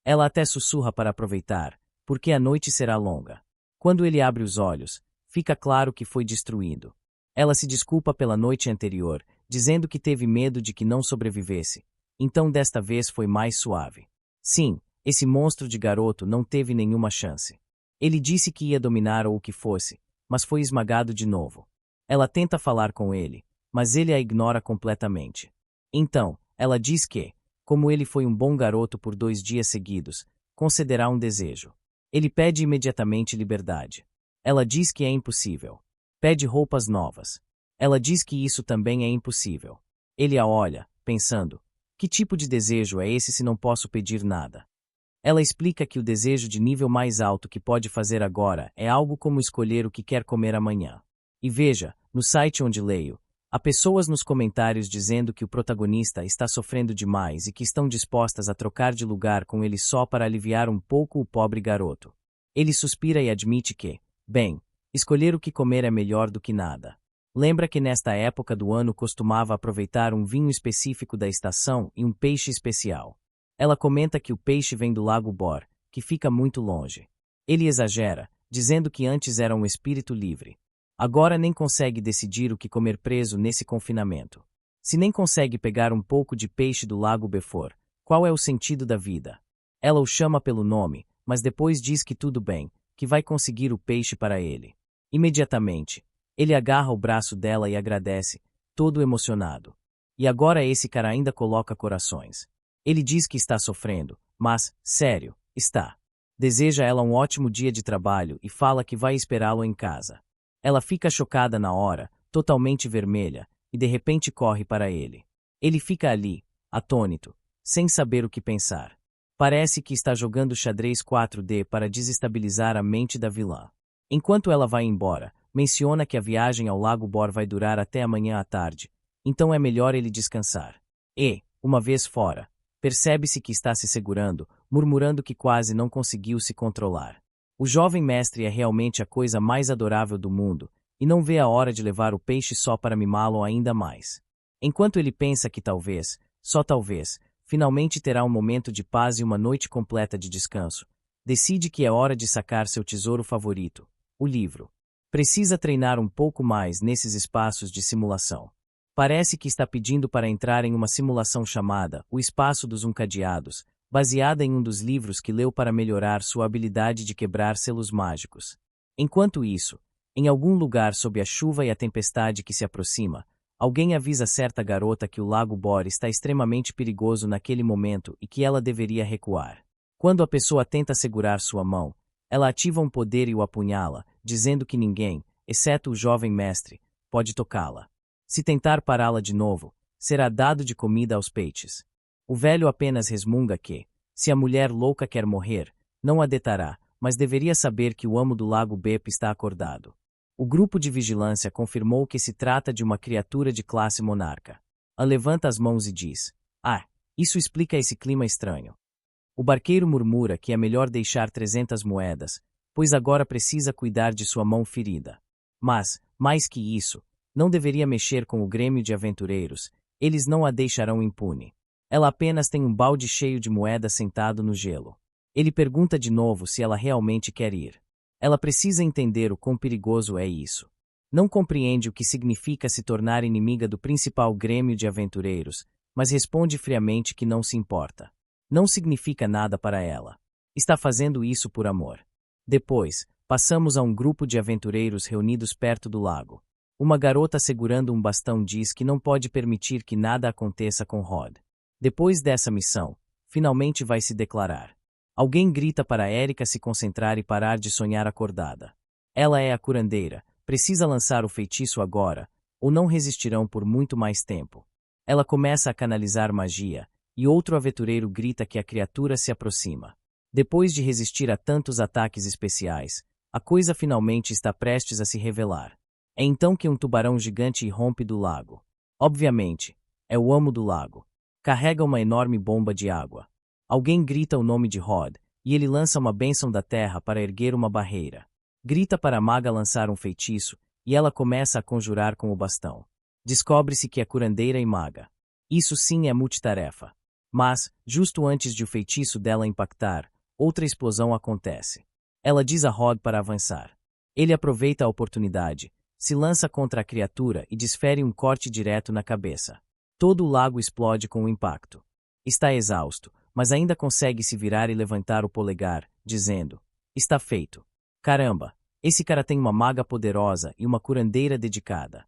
Ela até sussurra para aproveitar, porque a noite será longa. Quando ele abre os olhos, fica claro que foi destruído. Ela se desculpa pela noite anterior, dizendo que teve medo de que não sobrevivesse. Então desta vez foi mais suave. Sim, esse monstro de garoto não teve nenhuma chance. Ele disse que ia dominar ou o que fosse, mas foi esmagado de novo. Ela tenta falar com ele, mas ele a ignora completamente. Então, ela diz que, como ele foi um bom garoto por 2 dias seguidos, concederá um desejo. Ele pede imediatamente liberdade. Ela diz que é impossível. Pede roupas novas. Ela diz que isso também é impossível. Ele a olha, pensando, que tipo de desejo é esse se não posso pedir nada? Ela explica que o desejo de nível mais alto que pode fazer agora é algo como escolher o que quer comer amanhã. E veja, no site onde leio, há pessoas nos comentários dizendo que o protagonista está sofrendo demais e que estão dispostas a trocar de lugar com ele só para aliviar um pouco o pobre garoto. Ele suspira e admite que, bem, escolher o que comer é melhor do que nada. Lembra que nesta época do ano costumava aproveitar um vinho específico da estação e um peixe especial. Ela comenta que o peixe vem do Lago Bor, que fica muito longe. Ele exagera, dizendo que antes era um espírito livre. Agora nem consegue decidir o que comer preso nesse confinamento. Se nem consegue pegar um pouco de peixe do Lago Befor, qual é o sentido da vida? Ela o chama pelo nome, mas depois diz que tudo bem, que vai conseguir o peixe para ele. Imediatamente, ele agarra o braço dela e agradece, todo emocionado. E agora esse cara ainda coloca corações. Ele diz que está sofrendo, mas, sério, está. Deseja ela um ótimo dia de trabalho e fala que vai esperá-lo em casa. Ela fica chocada na hora, totalmente vermelha, e de repente corre para ele. Ele fica ali, atônito, sem saber o que pensar. Parece que está jogando xadrez 4D para desestabilizar a mente da vilã. Enquanto ela vai embora, menciona que a viagem ao Lago Bor vai durar até amanhã à tarde, então é melhor ele descansar. E, uma vez fora, percebe-se que está se segurando, murmurando que quase não conseguiu se controlar. O jovem mestre é realmente a coisa mais adorável do mundo, e não vê a hora de levar o peixe só para mimá-lo ainda mais. Enquanto ele pensa que talvez, só talvez, finalmente terá um momento de paz e uma noite completa de descanso, decide que é hora de sacar seu tesouro favorito, o livro. Precisa treinar um pouco mais nesses espaços de simulação. Parece que está pedindo para entrar em uma simulação chamada O Espaço dos Uncadeados, baseada em um dos livros que leu para melhorar sua habilidade de quebrar selos mágicos. Enquanto isso, em algum lugar sob a chuva e a tempestade que se aproxima, alguém avisa certa garota que o Lago Bor está extremamente perigoso naquele momento e que ela deveria recuar. Quando a pessoa tenta segurar sua mão, ela ativa um poder e o apunhala, dizendo que ninguém, exceto o jovem mestre, pode tocá-la. Se tentar pará-la de novo, será dado de comida aos peixes. O velho apenas resmunga que, se a mulher louca quer morrer, não a detará, mas deveria saber que o amo do Lago Bep está acordado. O grupo de vigilância confirmou que se trata de uma criatura de classe monarca. Ela levanta as mãos e diz: "Ah, isso explica esse clima estranho." O barqueiro murmura que é melhor deixar 300 moedas, pois agora precisa cuidar de sua mão ferida. Mas, mais que isso, não deveria mexer com o grêmio de aventureiros, eles não a deixarão impune. Ela apenas tem um balde cheio de moedas sentado no gelo. Ele pergunta de novo se ela realmente quer ir. Ela precisa entender o quão perigoso é isso. Não compreende o que significa se tornar inimiga do principal grêmio de aventureiros, mas responde friamente que não se importa. Não significa nada para ela. Está fazendo isso por amor. Depois, passamos a um grupo de aventureiros reunidos perto do lago. Uma garota segurando um bastão diz que não pode permitir que nada aconteça com Rod. Depois dessa missão, finalmente vai se declarar. Alguém grita para Erika se concentrar e parar de sonhar acordada. Ela é a curandeira, precisa lançar o feitiço agora, ou não resistirão por muito mais tempo. Ela começa a canalizar magia, e outro aventureiro grita que a criatura se aproxima. Depois de resistir a tantos ataques especiais, a coisa finalmente está prestes a se revelar. É então que um tubarão gigante irrompe do lago. Obviamente, é o amo do lago. Carrega uma enorme bomba de água. Alguém grita o nome de Rod, e ele lança uma bênção da terra para erguer uma barreira. Grita para a maga lançar um feitiço, e ela começa a conjurar com o bastão. Descobre-se que é curandeira e maga. Isso sim é multitarefa. Mas, justo antes de o feitiço dela impactar, outra explosão acontece. Ela diz a Rod para avançar. Ele aproveita a oportunidade, se lança contra a criatura e desfere um corte direto na cabeça. Todo o lago explode com o impacto. Está exausto, mas ainda consegue se virar e levantar o polegar, dizendo: "Está feito. Caramba, esse cara tem uma maga poderosa e uma curandeira dedicada."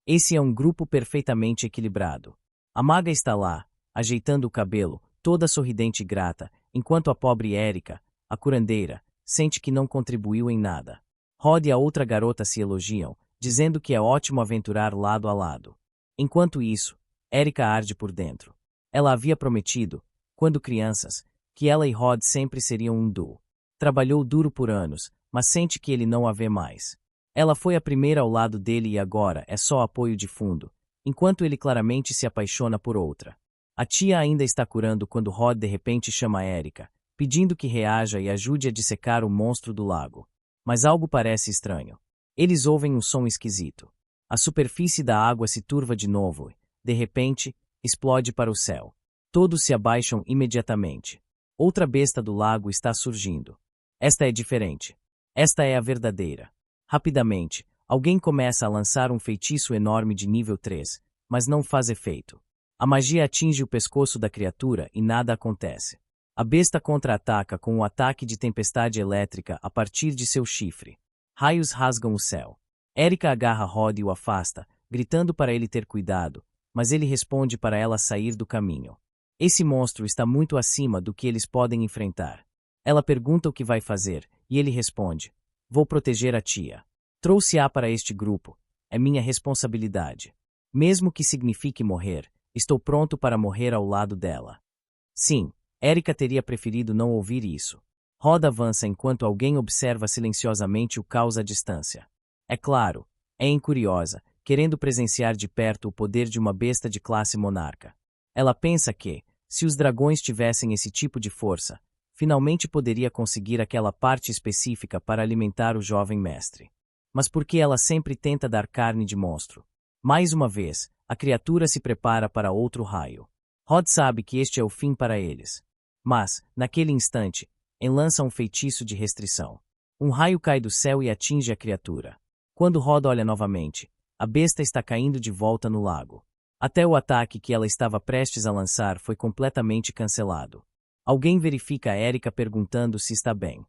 Esse é um grupo perfeitamente equilibrado. A maga está lá, ajeitando o cabelo, toda sorridente e grata, enquanto a pobre Erika, a curandeira, sente que não contribuiu em nada. Rod e a outra garota se elogiam, dizendo que é ótimo aventurar lado a lado. Enquanto isso, Erika arde por dentro. Ela havia prometido, quando crianças, que ela e Rod sempre seriam um duo. Trabalhou duro por anos, mas sente que ele não a vê mais. Ela foi a primeira ao lado dele e agora é só apoio de fundo, enquanto ele claramente se apaixona por outra. A tia ainda está curando quando Rod de repente chama Erika, pedindo que reaja e ajude a dissecar o monstro do lago. Mas algo parece estranho. Eles ouvem um som esquisito. A superfície da água se turva de novo e, de repente, explode para o céu. Todos se abaixam imediatamente. Outra besta do lago está surgindo. Esta é diferente. Esta é a verdadeira. Rapidamente, alguém começa a lançar um feitiço enorme de nível 3, mas não faz efeito. A magia atinge o pescoço da criatura e nada acontece. A besta contra-ataca com um ataque de tempestade elétrica a partir de seu chifre. Raios rasgam o céu. Erika agarra Rod e o afasta, gritando para ele ter cuidado, mas ele responde para ela sair do caminho. Esse monstro está muito acima do que eles podem enfrentar. Ela pergunta o que vai fazer, e ele responde: vou proteger a tia. Trouxe-a para este grupo. É minha responsabilidade. Mesmo que signifique morrer, estou pronto para morrer ao lado dela. Sim, Erika teria preferido não ouvir isso. Rod avança enquanto alguém observa silenciosamente o caos à distância. É claro, é curiosa, querendo presenciar de perto o poder de uma besta de classe monarca. Ela pensa que, se os dragões tivessem esse tipo de força, finalmente poderia conseguir aquela parte específica para alimentar o jovem mestre. Mas por que ela sempre tenta dar carne de monstro? Mais uma vez, a criatura se prepara para outro raio. Rod sabe que este é o fim para eles. Mas, naquele instante, lança um feitiço de restrição. Um raio cai do céu e atinge a criatura. Quando Rod olha novamente, a besta está caindo de volta no lago. Até o ataque que ela estava prestes a lançar foi completamente cancelado. Alguém verifica a Erika perguntando se está bem.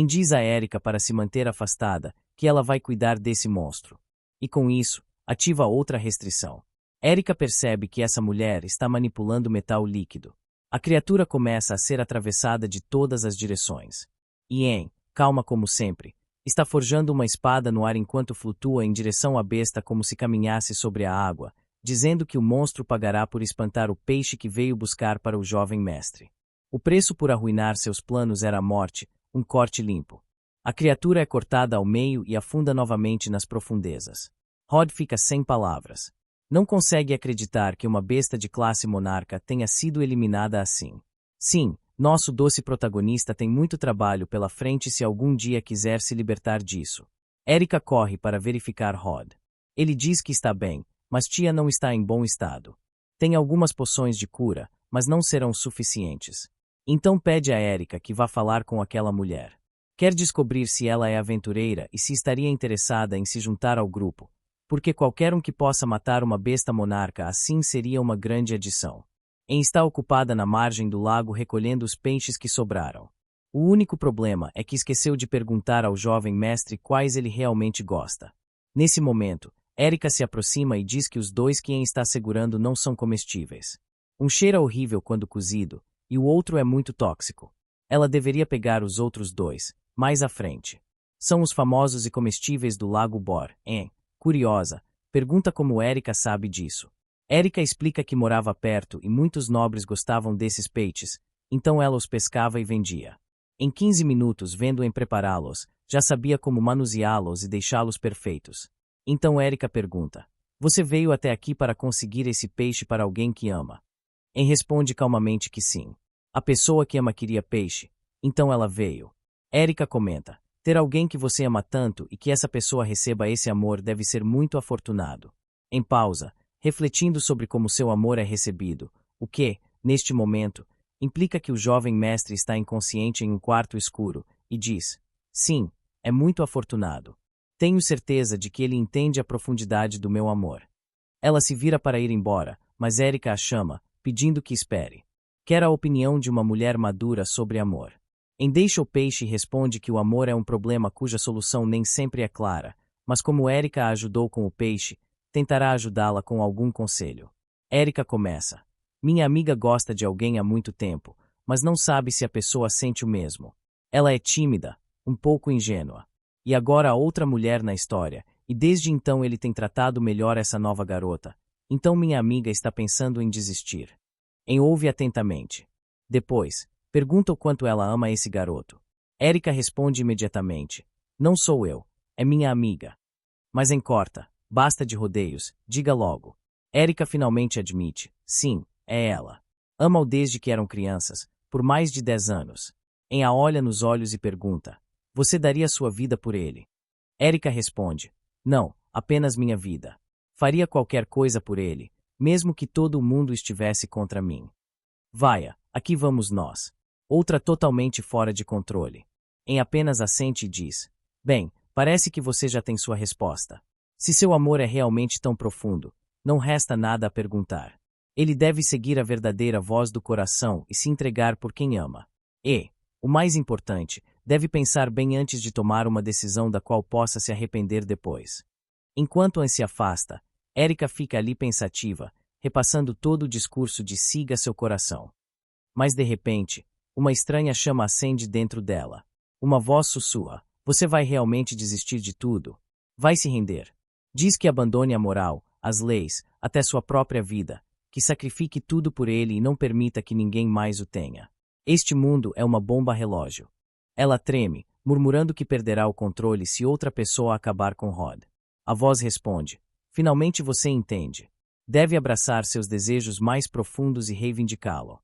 Diz a Erika para se manter afastada, que ela vai cuidar desse monstro. E com isso, ativa outra restrição. Erika percebe que essa mulher está manipulando metal líquido. A criatura começa a ser atravessada de todas as direções. Ien, calma como sempre, está forjando uma espada no ar enquanto flutua em direção à besta como se caminhasse sobre a água, dizendo que o monstro pagará por espantar o peixe que veio buscar para o jovem mestre. O preço por arruinar seus planos era a morte, um corte limpo. A criatura é cortada ao meio e afunda novamente nas profundezas. Rod fica sem palavras. Não consegue acreditar que uma besta de classe monarca tenha sido eliminada assim. Sim, nosso doce protagonista tem muito trabalho pela frente se algum dia quiser se libertar disso. Erika corre para verificar Rod. Ele diz que está bem, mas tia não está em bom estado. Tem algumas poções de cura, mas não serão suficientes. Então pede a Erika que vá falar com aquela mulher. Quer descobrir se ela é aventureira e se estaria interessada em se juntar ao grupo, porque qualquer um que possa matar uma besta monarca assim seria uma grande adição. Está ocupada na margem do lago recolhendo os peixes que sobraram. O único problema é que esqueceu de perguntar ao jovem mestre quais ele realmente gosta. Nesse momento, Erika se aproxima e diz que os dois que está segurando não são comestíveis. Um cheira horrível quando cozido, e o outro é muito tóxico. Ela deveria pegar os outros dois, mais à frente. São os famosos e comestíveis do Lago Bor. Curiosa, pergunta como Erika sabe disso. Erika explica que morava perto e muitos nobres gostavam desses peixes, então ela os pescava e vendia. Em 15 minutos vendo-em prepará-los, já sabia como manuseá-los e deixá-los perfeitos. Então Erika pergunta: você veio até aqui para conseguir esse peixe para alguém que ama? Responde calmamente que sim. A pessoa que ama queria peixe, então ela veio. Erika comenta: ter alguém que você ama tanto e que essa pessoa receba esse amor deve ser muito afortunado. Em pausa, refletindo sobre como seu amor é recebido, o que, neste momento, implica que o jovem mestre está inconsciente em um quarto escuro, e diz: sim, é muito afortunado. Tenho certeza de que ele entende a profundidade do meu amor. Ela se vira para ir embora, mas Erika a chama, pedindo que espere. Quer a opinião de uma mulher madura sobre amor. Deixa o peixe e responde que o amor é um problema cuja solução nem sempre é clara, mas como Erika a ajudou com o peixe, tentará ajudá-la com algum conselho. Erika começa: minha amiga gosta de alguém há muito tempo, mas não sabe se a pessoa sente o mesmo. Ela é tímida, um pouco ingênua. E agora há outra mulher na história, e desde então ele tem tratado melhor essa nova garota. Então minha amiga está pensando em desistir. Ouve atentamente. Depois, pergunta o quanto ela ama esse garoto. Erika responde imediatamente: não sou eu, é minha amiga. Mas corta, basta de rodeios, diga logo. Erika finalmente admite: sim, é ela. Ama-o desde que eram crianças, por mais de 10 anos. A olha nos olhos e pergunta: você daria sua vida por ele? Erika responde: não, apenas minha vida. Faria qualquer coisa por ele, mesmo que todo o mundo estivesse contra mim. Vaia, aqui vamos nós. Outra totalmente fora de controle. Apenas assente e diz: bem, parece que você já tem sua resposta. Se seu amor é realmente tão profundo, não resta nada a perguntar. Ele deve seguir a verdadeira voz do coração e se entregar por quem ama. E, o mais importante, deve pensar bem antes de tomar uma decisão da qual possa se arrepender depois. Enquanto Anne se afasta, Erika fica ali pensativa, repassando todo o discurso de siga seu coração. Mas de repente, uma estranha chama acende dentro dela. Uma voz sussurra: você vai realmente desistir de tudo? Vai se render. Diz que abandone a moral, as leis, até sua própria vida, que sacrifique tudo por ele e não permita que ninguém mais o tenha. Este mundo é uma bomba relógio. Ela treme, murmurando que perderá o controle se outra pessoa acabar com Rod. A voz responde: finalmente você entende. Deve abraçar seus desejos mais profundos e reivindicá-lo.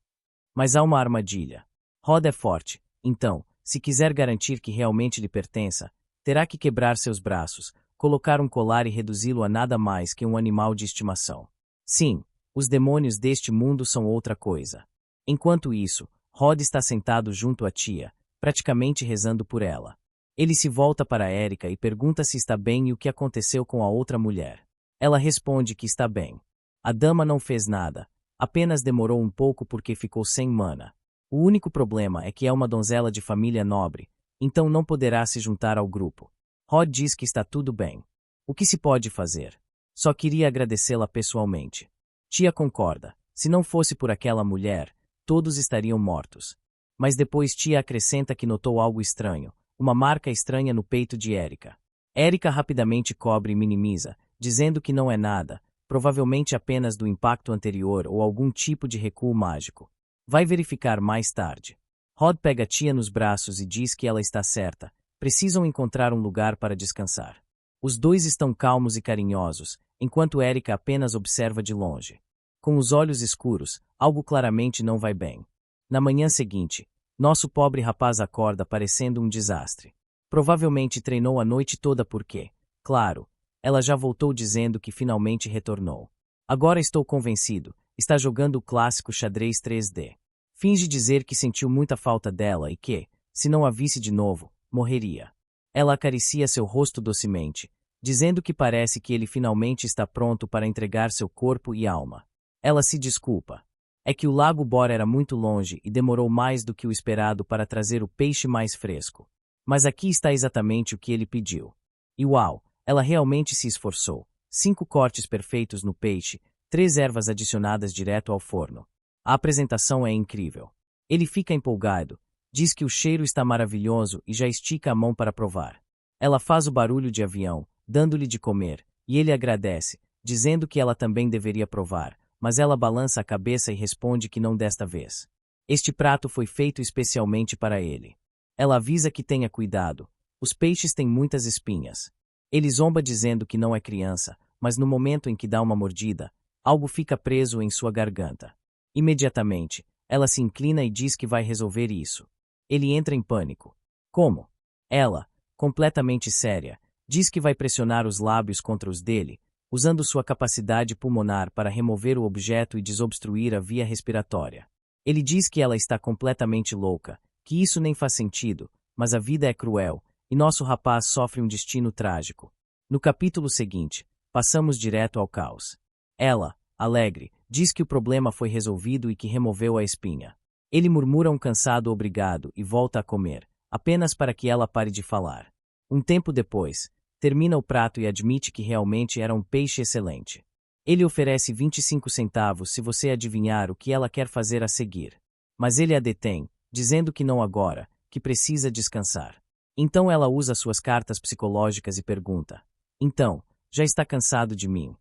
Mas há uma armadilha. Rod é forte, então, se quiser garantir que realmente lhe pertença, terá que quebrar seus braços, colocar um colar e reduzi-lo a nada mais que um animal de estimação. Sim, os demônios deste mundo são outra coisa. Enquanto isso, Rod está sentado junto à tia, praticamente rezando por ela. Ele se volta para Erika e pergunta se está bem e o que aconteceu com a outra mulher. Ela responde que está bem. A dama não fez nada, apenas demorou um pouco porque ficou sem mana. O único problema é que é uma donzela de família nobre, então não poderá se juntar ao grupo. Rod diz que está tudo bem. O que se pode fazer? Só queria agradecê-la pessoalmente. Tia concorda. Se não fosse por aquela mulher, todos estariam mortos. Mas depois tia acrescenta que notou algo estranho, uma marca estranha no peito de Erika. Erika rapidamente cobre e minimiza, dizendo que não é nada, provavelmente apenas do impacto anterior ou algum tipo de recuo mágico. Vai verificar mais tarde. Rod pega a tia nos braços e diz que ela está certa. Precisam encontrar um lugar para descansar. Os dois estão calmos e carinhosos, enquanto Erika apenas observa de longe. Com os olhos escuros, algo claramente não vai bem. Na manhã seguinte, nosso pobre rapaz acorda parecendo um desastre. Provavelmente treinou a noite toda porque, claro, ela já voltou dizendo que finalmente retornou. Agora estou convencido, está jogando o clássico xadrez 3D. Finge dizer que sentiu muita falta dela e que, se não a visse de novo, morreria. Ela acaricia seu rosto docemente, dizendo que parece que ele finalmente está pronto para entregar seu corpo e alma. Ela se desculpa. É que o Lago Bor era muito longe e demorou mais do que o esperado para trazer o peixe mais fresco. Mas aqui está exatamente o que ele pediu. E uau, ela realmente se esforçou. 5 cortes perfeitos no peixe, 3 ervas adicionadas direto ao forno. A apresentação é incrível. Ele fica empolgado, diz que o cheiro está maravilhoso e já estica a mão para provar. Ela faz o barulho de avião, dando-lhe de comer, e ele agradece, dizendo que ela também deveria provar, mas ela balança a cabeça e responde que não desta vez. Este prato foi feito especialmente para ele. Ela avisa que tenha cuidado. Os peixes têm muitas espinhas. Ele zomba dizendo que não é criança, mas no momento em que dá uma mordida, algo fica preso em sua garganta. Imediatamente, ela se inclina e diz que vai resolver isso. Ele entra em pânico. Como? Ela, completamente séria, diz que vai pressionar os lábios contra os dele, usando sua capacidade pulmonar para remover o objeto e desobstruir a via respiratória. Ele diz que ela está completamente louca, que isso nem faz sentido, mas a vida é cruel, e nosso rapaz sofre um destino trágico. No capítulo seguinte, passamos direto ao caos. Ela, alegre, diz que o problema foi resolvido e que removeu a espinha. Ele murmura um cansado obrigado e volta a comer, apenas para que ela pare de falar. Um tempo depois, termina o prato e admite que realmente era um peixe excelente. Ele oferece 25 centavos se você adivinhar o que ela quer fazer a seguir. Mas ele a detém, dizendo que não agora, que precisa descansar. Então ela usa suas cartas psicológicas e pergunta: então, já está cansado de mim?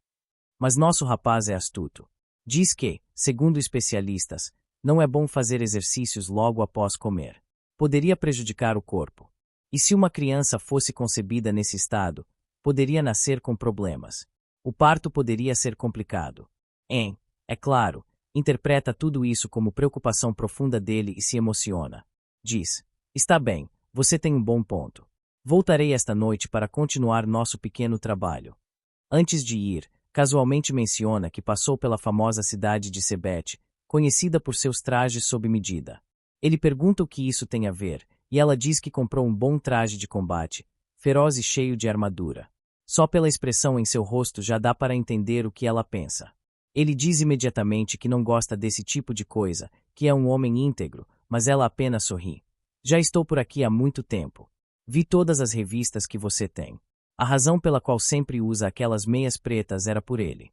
Mas nosso rapaz é astuto. Diz que, segundo especialistas, não é bom fazer exercícios logo após comer. Poderia prejudicar o corpo. E se uma criança fosse concebida nesse estado, poderia nascer com problemas. O parto poderia ser complicado. É claro, interpreta tudo isso como preocupação profunda dele e se emociona. Diz: está bem, você tem um bom ponto. Voltarei esta noite para continuar nosso pequeno trabalho. Antes de ir, casualmente menciona que passou pela famosa cidade de Sebete, conhecida por seus trajes sob medida. Ele pergunta o que isso tem a ver, e ela diz que comprou um bom traje de combate, feroz e cheio de armadura. Só pela expressão em seu rosto já dá para entender o que ela pensa. Ele diz imediatamente que não gosta desse tipo de coisa, que é um homem íntegro, mas ela apenas sorri. Já estou por aqui há muito tempo. Vi todas as revistas que você tem. A razão pela qual sempre usa aquelas meias pretas era por ele.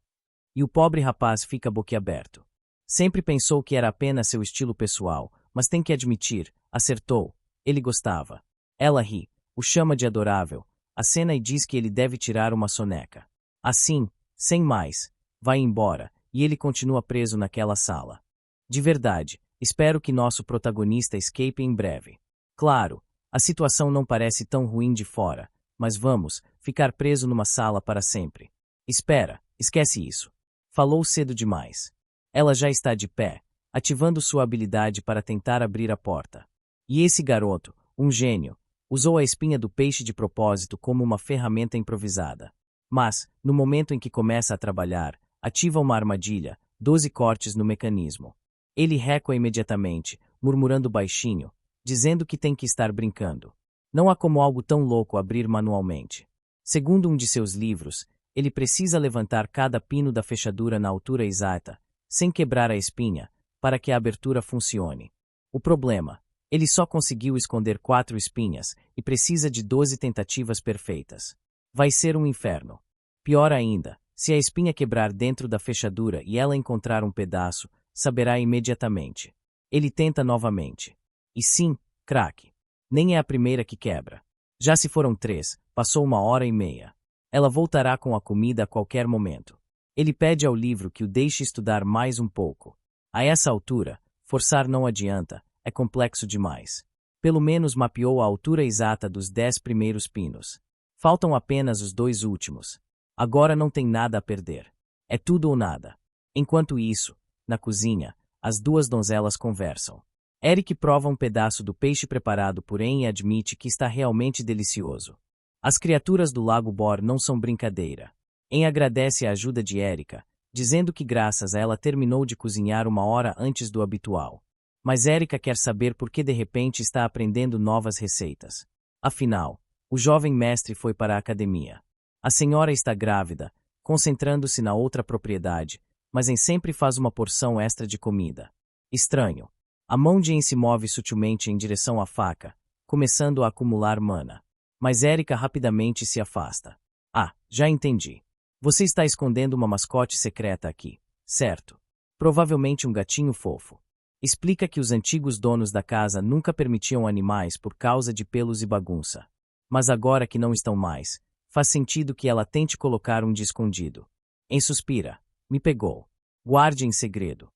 E o pobre rapaz fica boquiaberto. Sempre pensou que era apenas seu estilo pessoal, mas tem que admitir, acertou, ele gostava. Ela ri, o chama de adorável, acena e diz que ele deve tirar uma soneca. Assim, sem mais, vai embora, e ele continua preso naquela sala. De verdade, espero que nosso protagonista escape em breve. Claro, a situação não parece tão ruim de fora, mas vamos, ficar preso numa sala para sempre. Espera, esquece isso. Falou cedo demais. Ela já está de pé, ativando sua habilidade para tentar abrir a porta. E esse garoto, um gênio, usou a espinha do peixe de propósito como uma ferramenta improvisada. Mas, no momento em que começa a trabalhar, ativa uma armadilha, 12 cortes no mecanismo. Ele recua imediatamente, murmurando baixinho, dizendo que tem que estar brincando. Não há como algo tão louco abrir manualmente. Segundo um de seus livros, ele precisa levantar cada pino da fechadura na altura exata, sem quebrar a espinha, para que a abertura funcione. O problema: ele só conseguiu esconder 4 espinhas e precisa de 12 tentativas perfeitas. Vai ser um inferno. Pior ainda, se a espinha quebrar dentro da fechadura e ela encontrar um pedaço, saberá imediatamente. Ele tenta novamente. E sim, craque. Nem é a primeira que quebra. Já se foram 3, passou 1h30. Ela voltará com a comida a qualquer momento. Ele pede ao livro que o deixe estudar mais um pouco. A essa altura, forçar não adianta, é complexo demais. Pelo menos mapeou a altura exata dos 10 primeiros pinos. Faltam apenas os 2 últimos. Agora não tem nada a perder. É tudo ou nada. Enquanto isso, na cozinha, as 2 donzelas conversam. Eric prova um pedaço do peixe preparado por Anne e admite que está realmente delicioso. As criaturas do Lago Bor não são brincadeira. Anne agradece a ajuda de Erika, dizendo que graças a ela terminou de cozinhar 1 hora antes do habitual. Mas Erika quer saber por que de repente está aprendendo novas receitas. Afinal, o jovem mestre foi para a academia. A senhora está grávida, concentrando-se na outra propriedade, mas em sempre faz uma porção extra de comida. Estranho. A mão de Anne se move sutilmente em direção à faca, começando a acumular mana. Mas Erika rapidamente se afasta. Ah, já entendi. Você está escondendo uma mascote secreta aqui, certo? Provavelmente um gatinho fofo. Explica que os antigos donos da casa nunca permitiam animais por causa de pelos e bagunça. Mas agora que não estão mais, faz sentido que ela tente colocar um de escondido. Anne suspira. Me pegou. Guarde em segredo.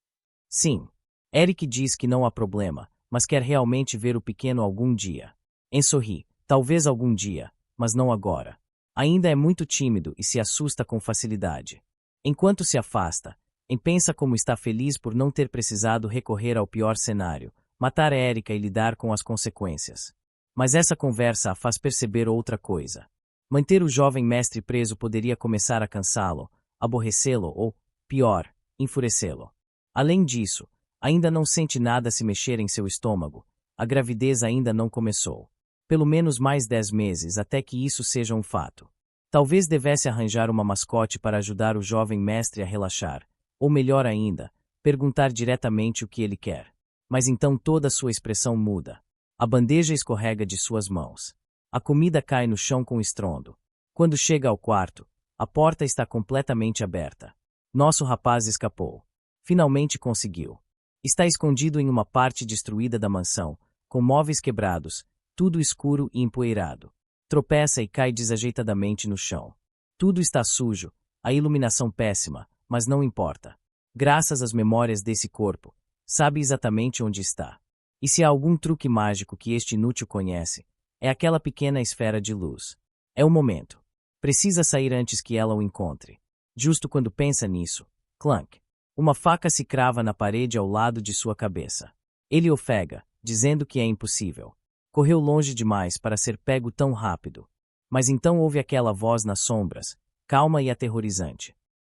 Sim. Eric diz que não há problema, mas quer realmente ver o pequeno algum dia. Anne sorri. Talvez algum dia, mas não agora. Ainda é muito tímido e se assusta com facilidade. Enquanto se afasta, Anne pensa como está feliz por não ter precisado recorrer ao pior cenário, matar Erika e lidar com as consequências. Mas essa conversa a faz perceber outra coisa. Manter o jovem mestre preso poderia começar a cansá-lo, aborrecê-lo ou, pior, enfurecê-lo. Além disso, ainda não sente nada se mexer em seu estômago. A gravidez ainda não começou. Pelo menos mais 10 meses até que isso seja um fato. Talvez devesse arranjar uma mascote para ajudar o jovem mestre a relaxar, ou melhor ainda, perguntar diretamente o que ele quer. Mas então toda sua expressão muda. A bandeja escorrega de suas mãos. A comida cai no chão com estrondo. Quando chega ao quarto, a porta está completamente aberta. Nosso rapaz escapou. Finalmente conseguiu. Está escondido em uma parte destruída da mansão, com móveis quebrados, tudo escuro e empoeirado. Tropeça e cai desajeitadamente no chão. Tudo está sujo, a iluminação péssima, mas não importa. Graças às memórias desse corpo, sabe exatamente onde está. E se há algum truque mágico que este inútil conhece, é aquela pequena esfera de luz. É o momento. Precisa sair antes que ela o encontre. Justo quando pensa nisso, clunk. Uma faca se crava na parede ao lado de sua cabeça. Ele ofega, dizendo que é impossível. Correu longe demais para ser pego tão rápido. Mas então ouve aquela voz nas sombras, calma e aterrorizante.